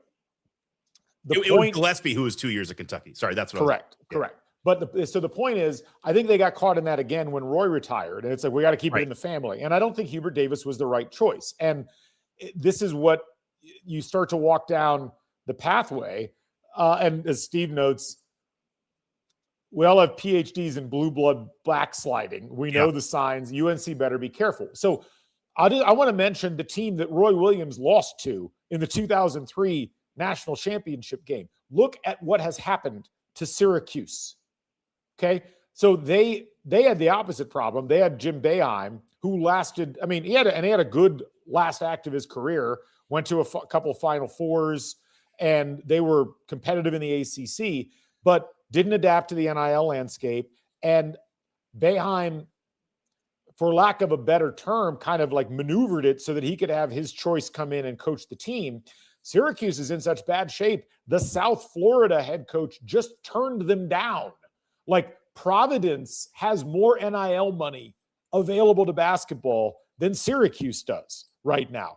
B: it was Gillespie who was 2 years at Kentucky. Sorry, that's what.
A: Correct. But so the point is, I think they got caught in that again when Roy retired, and it's like we got to keep it in the family. And I don't think Hubert Davis was the right choice. And this is what you start to walk down the pathway. And as Steve notes, we all have PhDs in blue blood backsliding. We know the signs. UNC better be careful. So I want to mention the team that Roy Williams lost to in the 2003 national championship game. Look at what has happened to Syracuse. Okay. So they had the opposite problem. They had Jim Boeheim, who lasted, I mean, he had a good last act of his career, went to a couple of Final Fours, and they were competitive in the ACC, but didn't adapt to the NIL landscape. And Boeheim, for lack of a better term, kind of like maneuvered it so that he could have his choice come in and coach the team. Syracuse is in such bad shape. The South Florida head coach just turned them down. Like Providence has more NIL money available to basketball than Syracuse does right now.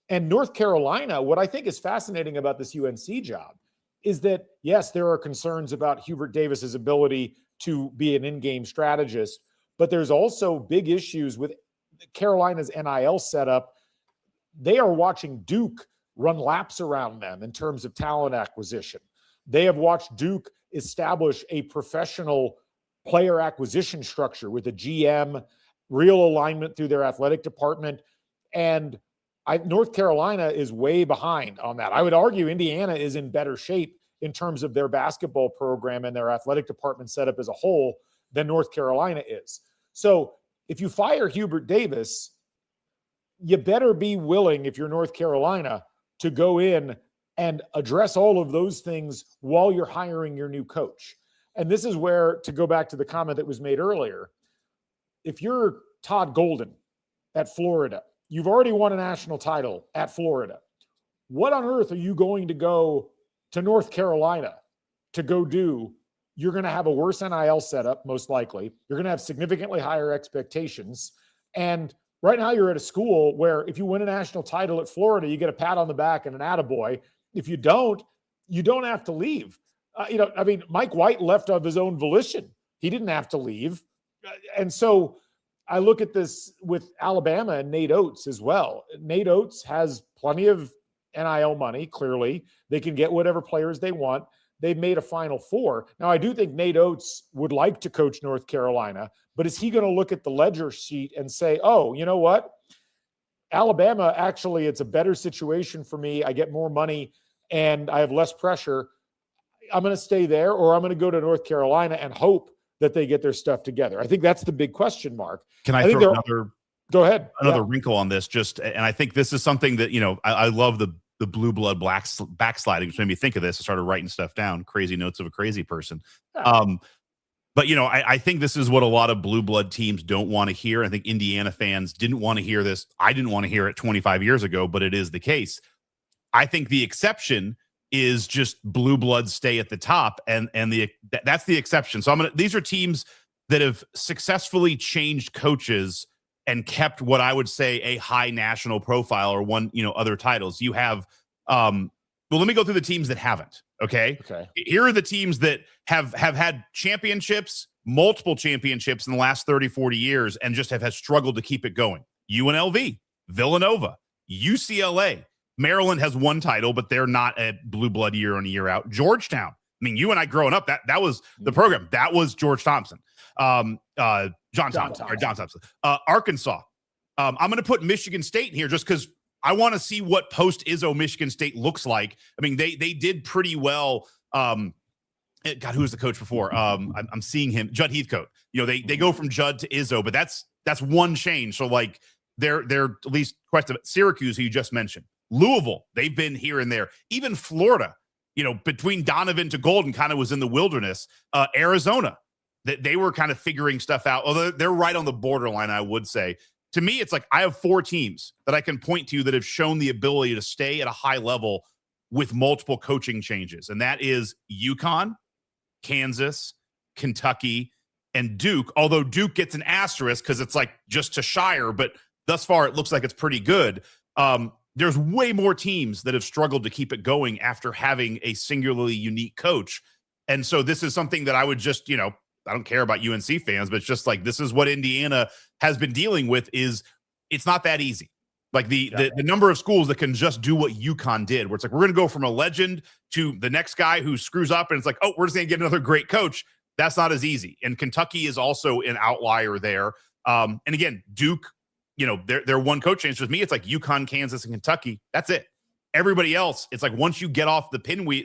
A: And North Carolina, what I think is fascinating about this UNC job is that, yes, there are concerns about Hubert Davis's ability to be an in-game strategist, but there's also big issues with Carolina's NIL setup. They are watching Duke run laps around them in terms of talent acquisition. They have watched Duke establish a professional player acquisition structure with a GM, real alignment through their athletic department, and North Carolina is way behind on that. I would argue Indiana is in better shape in terms of their basketball program and their athletic department setup as a whole than North Carolina is. So if you fire Hubert Davis, you better be willing, if you're North Carolina, to go in and address all of those things while you're hiring your new coach. And this is where, to go back to the comment that was made earlier, if you're Todd Golden at Florida, you've already won a national title at Florida. What on earth are you going to go to North Carolina to go do? You're going to have a worse NIL setup, most likely. You're going to have significantly higher expectations. And right now you're at a school where if you win a national title at Florida, you get a pat on the back and an attaboy. If you don't have to leave. Mike White left of his own volition. He didn't have to leave. And so I look at this with Alabama and Nate Oates as well. Nate Oates has plenty of NIL money, clearly. They can get whatever players they want. They've made a Final Four. Now, I do think Nate Oates would like to coach North Carolina, but is he going to look at the ledger sheet and say, oh, you know what? Alabama, actually, it's a better situation for me. I get more money and I have less pressure. I'm going to stay there, or I'm going to go to North Carolina and hope that they get their stuff together. I think that's the big question mark.
B: Can I throw another?
A: Go ahead.
B: Another wrinkle on this, and I think this is something that, I love the blue blood backsliding, which made me think of this. I started writing stuff down, crazy notes of a crazy person.
A: Yeah.
B: But, I think this is what a lot of blue blood teams don't want to hear. I think Indiana fans didn't want to hear this. I didn't want to hear it 25 years ago, but it is the case. I think the exception is just blue bloods stay at the top, and that's the exception. So these are teams that have successfully changed coaches and kept what I would say a high national profile or won, other titles. You have Well, let me go through the teams that haven't. Okay. Here are the teams that have had championships, multiple championships in the last 30, 40 years, and just have struggled to keep it going. UNLV, Villanova, UCLA. Maryland has one title, but they're not a blue blood year in, year out. Georgetown. I mean, you and I growing up, that was the program. That was George Thompson. John Thompson. Arkansas. I'm going to put Michigan State in here just because I want to see what post-Izzo Michigan State looks like. I mean, they did pretty well. God, who was the coach before? I'm seeing him, Judd Heathcote. You know, they go from Judd to Izzo, but that's one change. So like they're at least question. Syracuse, who you just mentioned, Louisville, they've been here and there. Even Florida, you know, between Donovan to Golden, kind of was in the wilderness. Arizona, that they were kind of figuring stuff out. Although they're right on the borderline, I would say. To me, it's like I have 4 teams that I can point to that have shown the ability to stay at a high level with multiple coaching changes. And that is UConn, Kansas, Kentucky, and Duke. Although Duke gets an asterisk because it's like just to Shire, but thus far it looks like it's pretty good. There's way more teams that have struggled to keep it going after having a singularly unique coach. And so this is something that I would just, you know, I don't care about UNC fans, but it's just like, this is what Indiana has been dealing with. Is it's not that easy. Like the number of schools that can just do what UConn did, where it's like, we're going to go from a legend to the next guy who screws up. And it's like, oh, we're just going to get another great coach. That's not as easy. And Kentucky is also an outlier there. And again, Duke, you know, they're one coach change. With me, it's like UConn, Kansas, and Kentucky. That's it. Everybody else, it's like once you get off the pinwheel,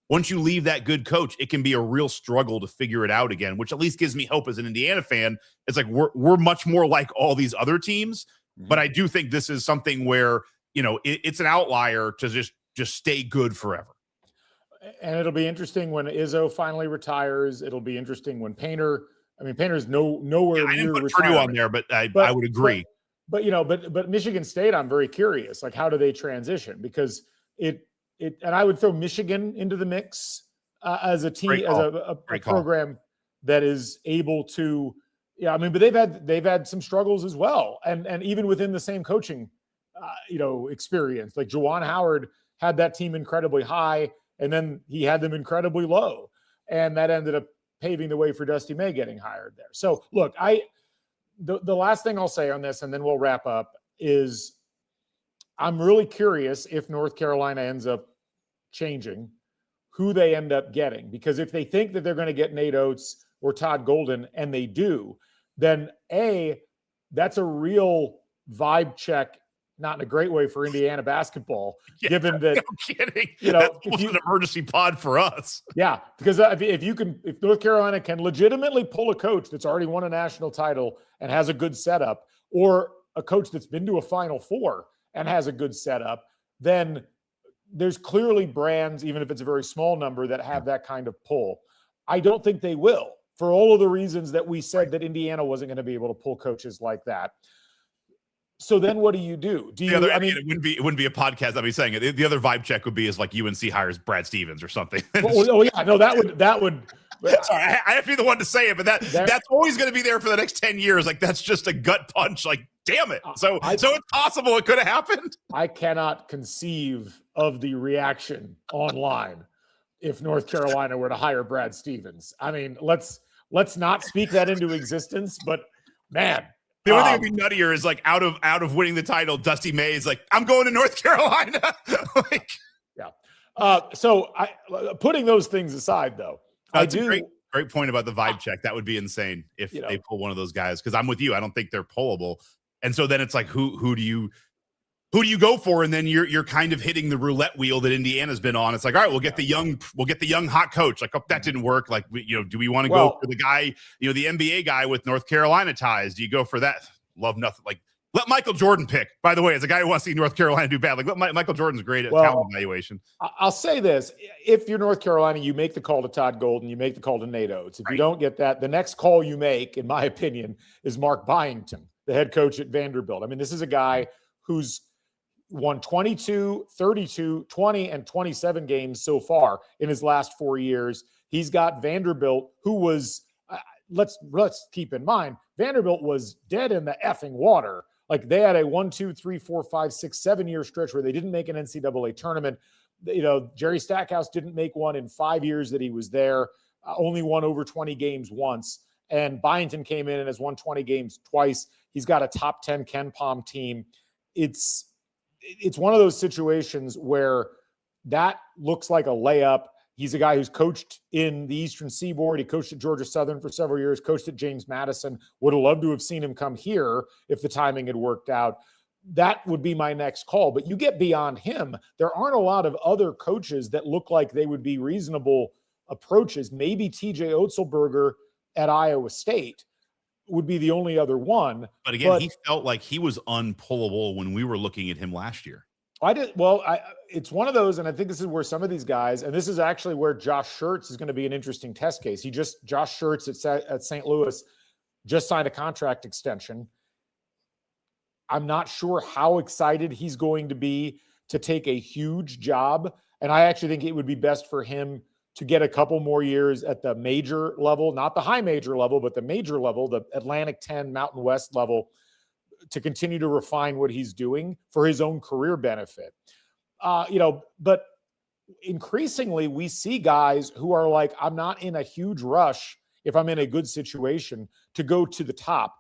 B: once you leave that good coach, it can be a real struggle to figure it out again, which at least gives me hope as an Indiana fan. It's like we're much more like all these other teams, but I do think this is something where, you know, it's an outlier to just stay good forever.
A: And it'll be interesting when Izzo finally retires. It'll be interesting when Painter. I mean, Painter's nowhere
B: I
A: near
B: didn't put Purdue on there, but I would agree.
A: But you know, but Michigan State, I'm very curious. Like, how do they transition? Because and I would throw Michigan into the mix as a team, as a program that is able to. Yeah, I mean, but they've had some struggles as well, and even within the same coaching, experience. Like Juwan Howard had that team incredibly high, and then he had them incredibly low, and that ended up paving the way for Dusty May getting hired there. So look, the last thing I'll say on this, and then we'll wrap up, is I'm really curious if North Carolina ends up changing who they end up getting, because if they think that they're going to get Nate Oates or Todd Golden, and they do, then that's a real vibe check, not in a great way for Indiana basketball, given that,
B: no kidding, that was an emergency pod for us.
A: Yeah, because if North Carolina can legitimately pull a coach that's already won a national title and has a good setup, or a coach that's been to a Final Four and has a good setup, then there's clearly brands, even if it's a very small number, that have that kind of pull. I don't think they will, for all of the reasons that we said that Indiana wasn't going to be able to pull coaches like that. So then what do you do? It
B: wouldn't be a podcast. I'd be saying it. The other vibe check would be is like UNC hires Brad Stevens or something.
A: That would.
B: Sorry, I have to be the one to say it, but that's always going to be there for the next 10 years. Like, that's just a gut punch. Like, damn it. So it's possible it could have happened.
A: I cannot conceive of the reaction online if North Carolina were to hire Brad Stevens. I mean, let's not speak that into existence, but man.
B: The only thing that would be nuttier is like out of winning the title, Dusty May is like, I'm going to North Carolina.
A: So putting those things aside, though,
B: that's a great point about the vibe check. That would be insane if they pull one of those guys, because I'm with you. I don't think they're pullable. And so then it's like, who do you go for? And then you're kind of hitting the roulette wheel that Indiana's been on. It's like, all right, we'll get the young hot coach. Like, oh, that didn't work. Like, do we want to go for the guy, the NBA guy with North Carolina ties? Do you go for that? Love nothing. Like, let Michael Jordan pick. By the way, as a guy who wants to see North Carolina do bad, like Michael Jordan's great at talent evaluation.
A: I'll say this: if you're North Carolina, you make the call to Todd Golden, you make the call to Nate Oates. If you don't get that, the next call you make, in my opinion, is Mark Byington, the head coach at Vanderbilt. I mean, this is a guy who's won 22, 32, 20, and 27 games so far in his last 4 years. He's got Vanderbilt, who was, let's keep in mind, Vanderbilt was dead in the effing water. Like, they had a 1, 2, 3, 4, 5, 6, 7 year stretch where they didn't make an NCAA tournament. Jerry Stackhouse didn't make one in 5 years that he was there, only won over 20 games once. And Byington came in and has won 20 games twice. He's got a top 10 Ken Palm team. It's one of those situations where that looks like a layup. He's a guy who's coached in the Eastern Seaboard. He coached at Georgia Southern for several years, coached at James Madison. Would have loved to have seen him come here if the timing had worked out. That would be my next call. But you get beyond him, there aren't a lot of other coaches that look like they would be reasonable approaches. Maybe TJ Otzelberger at Iowa State would be the only other one.
B: But again, he felt like he was unpullable when we were looking at him last year.
A: It's one of those, and I think this is where some of these guys, and this is actually where Josh Schertz is going to be an interesting test case. Josh Schertz at St. Louis just signed a contract extension. I'm not sure how excited he's going to be to take a huge job, and I actually think it would be best for him to get a couple more years at the major level, not the high major level, but the major level, the Atlantic 10, Mountain West level, to continue to refine what he's doing for his own career benefit. But increasingly we see guys who are like, I'm not in a huge rush if I'm in a good situation to go to the top.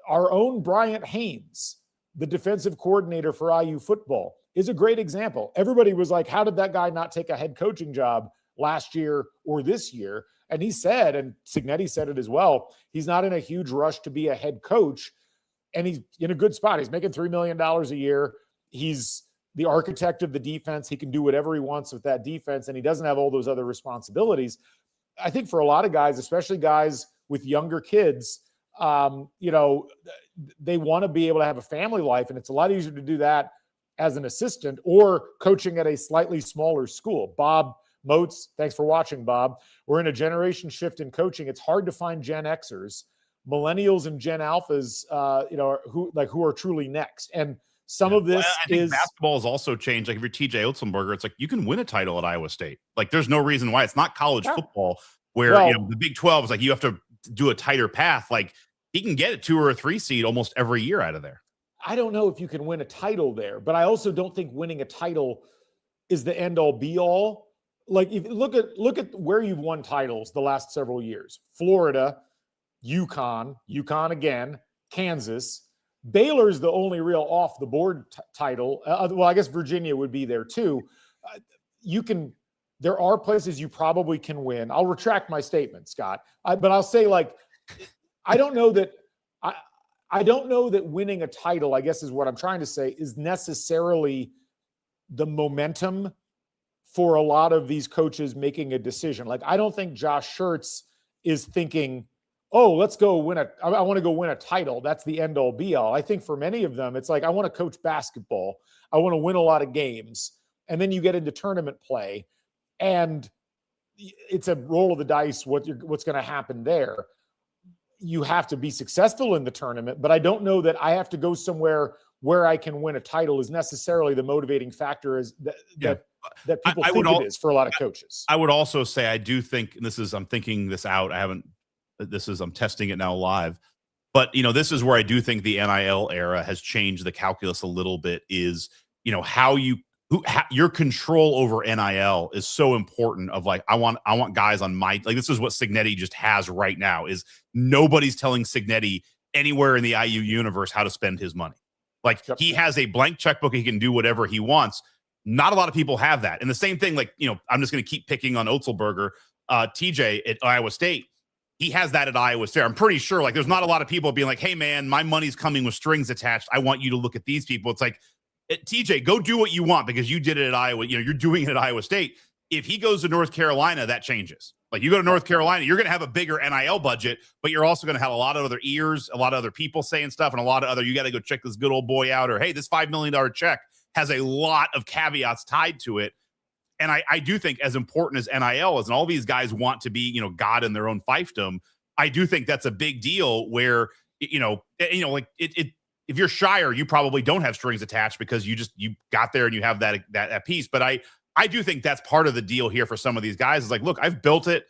A: Our own Bryant Haynes, the defensive coordinator for IU football, is a great example. Everybody was like, how did that guy not take a head coaching job last year or this year? And he said, and Cignetti said it as well, he's not in a huge rush to be a head coach. And he's in a good spot. He's making $3 million a year. He's the architect of the defense. He can do whatever he wants with that defense, and he doesn't have all those other responsibilities. I think for a lot of guys, especially guys with younger kids, they want to be able to have a family life, and it's a lot easier to do that as an assistant or coaching at a slightly smaller school. Bob Moats, thanks for watching, Bob. We're in a generation shift in coaching. It's hard to find Gen Xers. Millennials and Gen Alphas, who are truly next. And some of this
B: I think basketball has also changed. Like if you're TJ Otzelberger, it's like you can win a title at Iowa State. Like there's no reason why. It's not college football where the Big 12 is like you have to do a tighter path. Like he can get a 2 or a 3 seed almost every year out of there.
A: I don't know if you can win a title there, but I also don't think winning a title is the end all be all. Like if look at where you've won titles the last several years: Florida, UConn again, Kansas. Baylor's the only real off the board title. Well, I guess Virginia would be there too. There are places you probably can win. I'll retract my statement, Scott, but I'll say I don't know that winning a title, I guess is what I'm trying to say, is necessarily the momentum for a lot of these coaches making a decision. Like, I don't think Josh Schertz is thinking, oh, let's go I want to go win a title. That's the end all be all. I think for many of them, it's like, I want to coach basketball. I want to win a lot of games. And then you get into tournament play and it's a roll of the dice. What's going to happen there? You have to be successful in the tournament, but I don't know that I have to go somewhere where I can win a title is necessarily the motiving factor that people think it is for a lot of coaches.
B: I would also say, I do think, and I'm thinking this out. I'm testing it now live, but this is where I do think the NIL era has changed the calculus a little bit. Is your control over NIL is so important. Of like, I want guys on my, like, this is what Cignetti just has right now. Is nobody's telling Cignetti anywhere in the IU universe how to spend his money. Like he has a blank checkbook. He can do whatever he wants. Not a lot of people have that. And the same thing, like, I'm just going to keep picking on Otzelberger, TJ at Iowa State. He has that at Iowa State. I'm pretty sure, like, there's not a lot of people being like, hey, man, my money's coming with strings attached. I want you to look at these people. It's like, TJ, go do what you want because you did it at Iowa. You're doing it at Iowa State. If he goes to North Carolina, that changes. Like, you go to North Carolina, you're going to have a bigger NIL budget, but you're also going to have a lot of other ears, a lot of other people saying stuff, and a lot of other, you got to go check this good old boy out, or, hey, this $5 million check has a lot of caveats tied to it. And I do think, as important as NIL is, and all these guys want to be, God in their own fiefdom, I do think that's a big deal where, like if you're Shire, you probably don't have strings attached because you got there and you have that piece. But I do think that's part of the deal here for some of these guys. Is like, look, I've built it.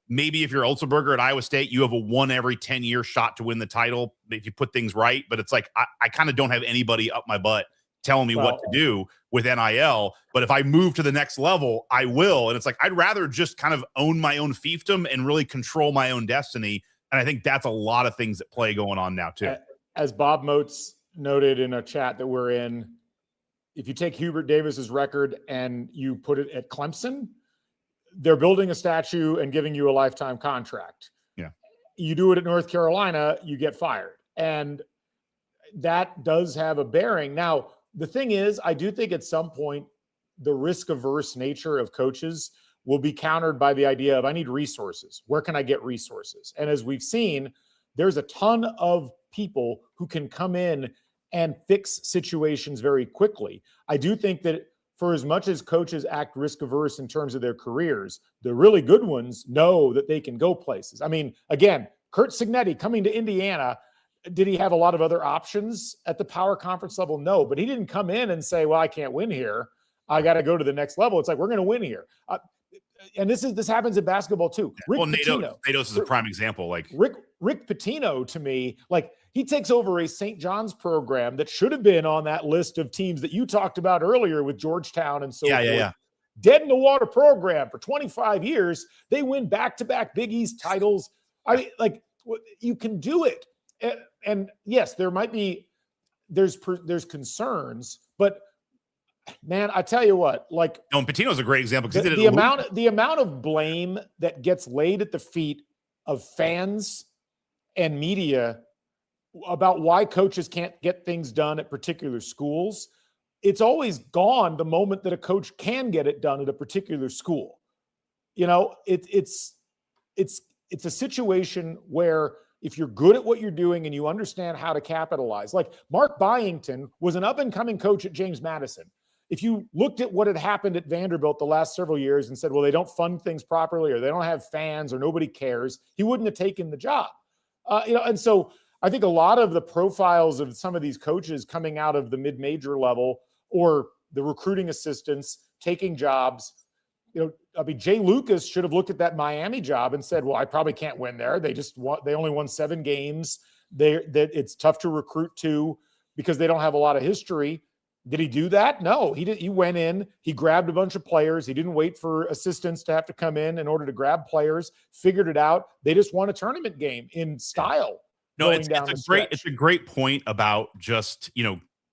B: Maybe if you're Otzelberger at Iowa State, you have a 1 every 10-year shot to win the title if you put things right. But it's like, I kind of don't have anybody up my butt telling me what to do with NIL. But if I move to the next level, I will. And it's like, I'd rather just kind of own my own fiefdom and really control my own destiny. And I think that's a lot of things at play going on now too.
A: As Bob Moats noted in a chat that we're in, if you take Hubert Davis's record and you put it at Clemson, they're building a statue and giving you a lifetime contract.
B: Yeah.
A: You do it at North Carolina, you get fired. And that does have a bearing. Now, the thing is, I do think at some point, the risk-averse nature of coaches will be countered by the idea of, I need resources. Where can I get resources? And as we've seen, there's a ton of people who can come in and fix situations very quickly. I do think that for as much as coaches act risk-averse in terms of their careers, the really good ones know that they can go places. I mean, again, Curt Cignetti coming to Indiana, did he have a lot of other options at the power conference level? No, but he didn't come in and say, well, I can't win here. I got to go to the next level. It's like, we're going to win here. And this happens in basketball too.
B: Natos is a prime example. Like
A: Rick Pitino, to me, like he takes over a St. John's program that should have been on that list of teams that you talked about earlier with Georgetown and so forth.
B: Yeah.
A: Dead in the water program for 25 years. They win back-to-back Big East titles. I mean, like, you can do it. And yes, there's concerns, but man, I tell you what, like,
B: no, Pitino's a great example because
A: the amount of blame that gets laid at the feet of fans and media about why coaches can't get things done at particular schools, it's always gone the moment that a coach can get it done at a particular school. You know, it's a situation where if you're good at what you're doing and you understand how to capitalize, like Mark Byington was an up-and-coming coach at James Madison. If you looked at what had happened at Vanderbilt the last several years and said, well, they don't fund things properly or they don't have fans or nobody cares, he wouldn't have taken the job. And so I think a lot of the profiles of some of these coaches coming out of the mid-major level or the recruiting assistants taking jobs, Jay Lucas should have looked at that Miami job and said, well, I probably can't win there. They only won 7 games. It's tough to recruit to because they don't have a lot of history. Did he do that? No, he didn't. He went in, he grabbed a bunch of players. He didn't wait for assistants to have to come in order to grab players, figured it out. They just won a tournament game in style.
B: No, it's a great point about just,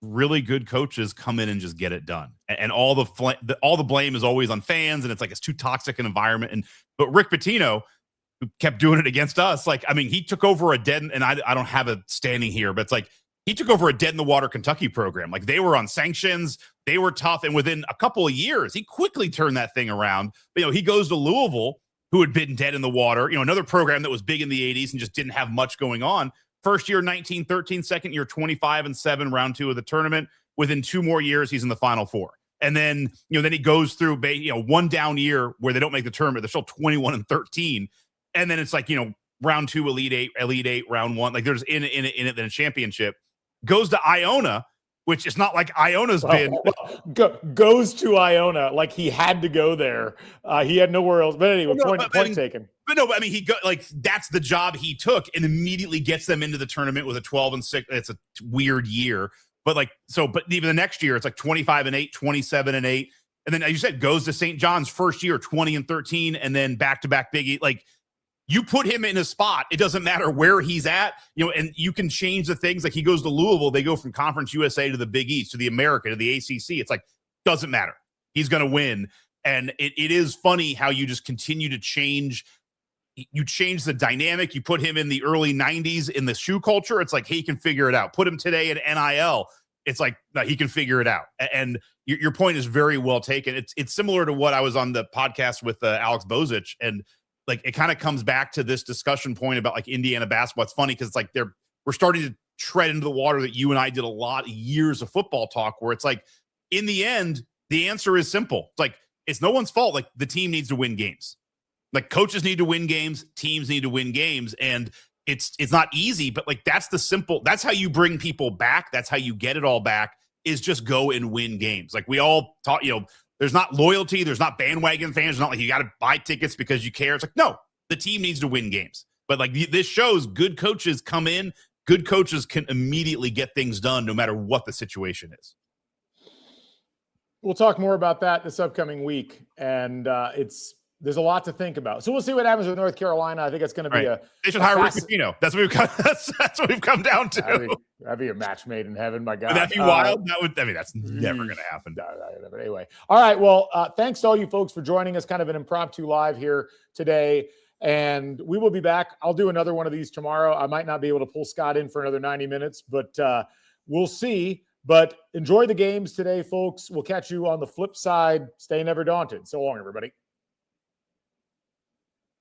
B: really good coaches come in and just get it done. And all the blame is always on fans. And it's too toxic an environment. But Rick Pitino, who kept doing it against us, he took over a dead, and I don't have it standing here, but it's like, he took over a dead in the water Kentucky program. Like they were on sanctions, they were tough. And within a couple of years, he quickly turned that thing around. But, he goes to Louisville, who had been dead in the water, another program that was big in the 80s and just didn't have much going on. First year, 19-13, second year, 25-7, round 2 of the tournament. Within 2 more years, he's in the Final Four. And then, then he goes through, one down year where they don't make the tournament. They're still 21-13. And then it's round 2, Elite 8, round 1. Like there's in it, then a championship. Goes to Iona, which is not like Iona's been.
A: Goes to Iona like he had to go there. He had nowhere else. But anyway, point taken.
B: But no, he that's the job he took and immediately gets them into the tournament with a 12-6. It's a weird year. But even the next year, it's 25-8, 27-8. And then, as you said, goes to St. John's first year, 20-13, and then back-to-back Big East. You put him in a spot, it doesn't matter where he's at, and you can change the things. Like he goes to Louisville, they go from Conference USA to the Big East, to the America, to the ACC. It's doesn't matter. He's going to win. And it is funny how you just continue to change. You change the dynamic. You put him in the early 90s in the shoe culture. It's he can figure it out. Put him today at NIL. It's no, he can figure it out. And your point is very well taken. It's similar to what I was on the podcast with Alex Bozich, and it kind of comes back to this discussion point about Indiana basketball. It's funny because we're starting to tread into the water that you and I did a lot of years of football talk, where it's in the end, the answer is simple. It's no one's fault. The team needs to win games. Coaches need to win games, teams need to win games. And it's not easy, but that's how you bring people back. That's how you get it all back, is just go and win games. We all taught, there's not loyalty. There's not bandwagon fans. It's not you got to buy tickets because you care. It's no, the team needs to win games. But this shows good coaches come in. Good coaches can immediately get things done no matter what the situation is.
A: We'll talk more about that this upcoming week, and there's a lot to think about. So we'll see what happens with North Carolina. I think it's going to be
B: They should hire Rick Pitino. That's what we've come. That's what we've come down to.
A: That'd be a match made in heaven, my God.
B: Would that be wild? That's never going to happen.
A: But anyway, all right. Well, thanks to all you folks for joining us. Kind of an impromptu live here today, and we will be back. I'll do another one of these tomorrow. I might not be able to pull Scott in for another 90 minutes, but we'll see. But enjoy the games today, folks. We'll catch you on the flip side. Stay never daunted. So long, everybody.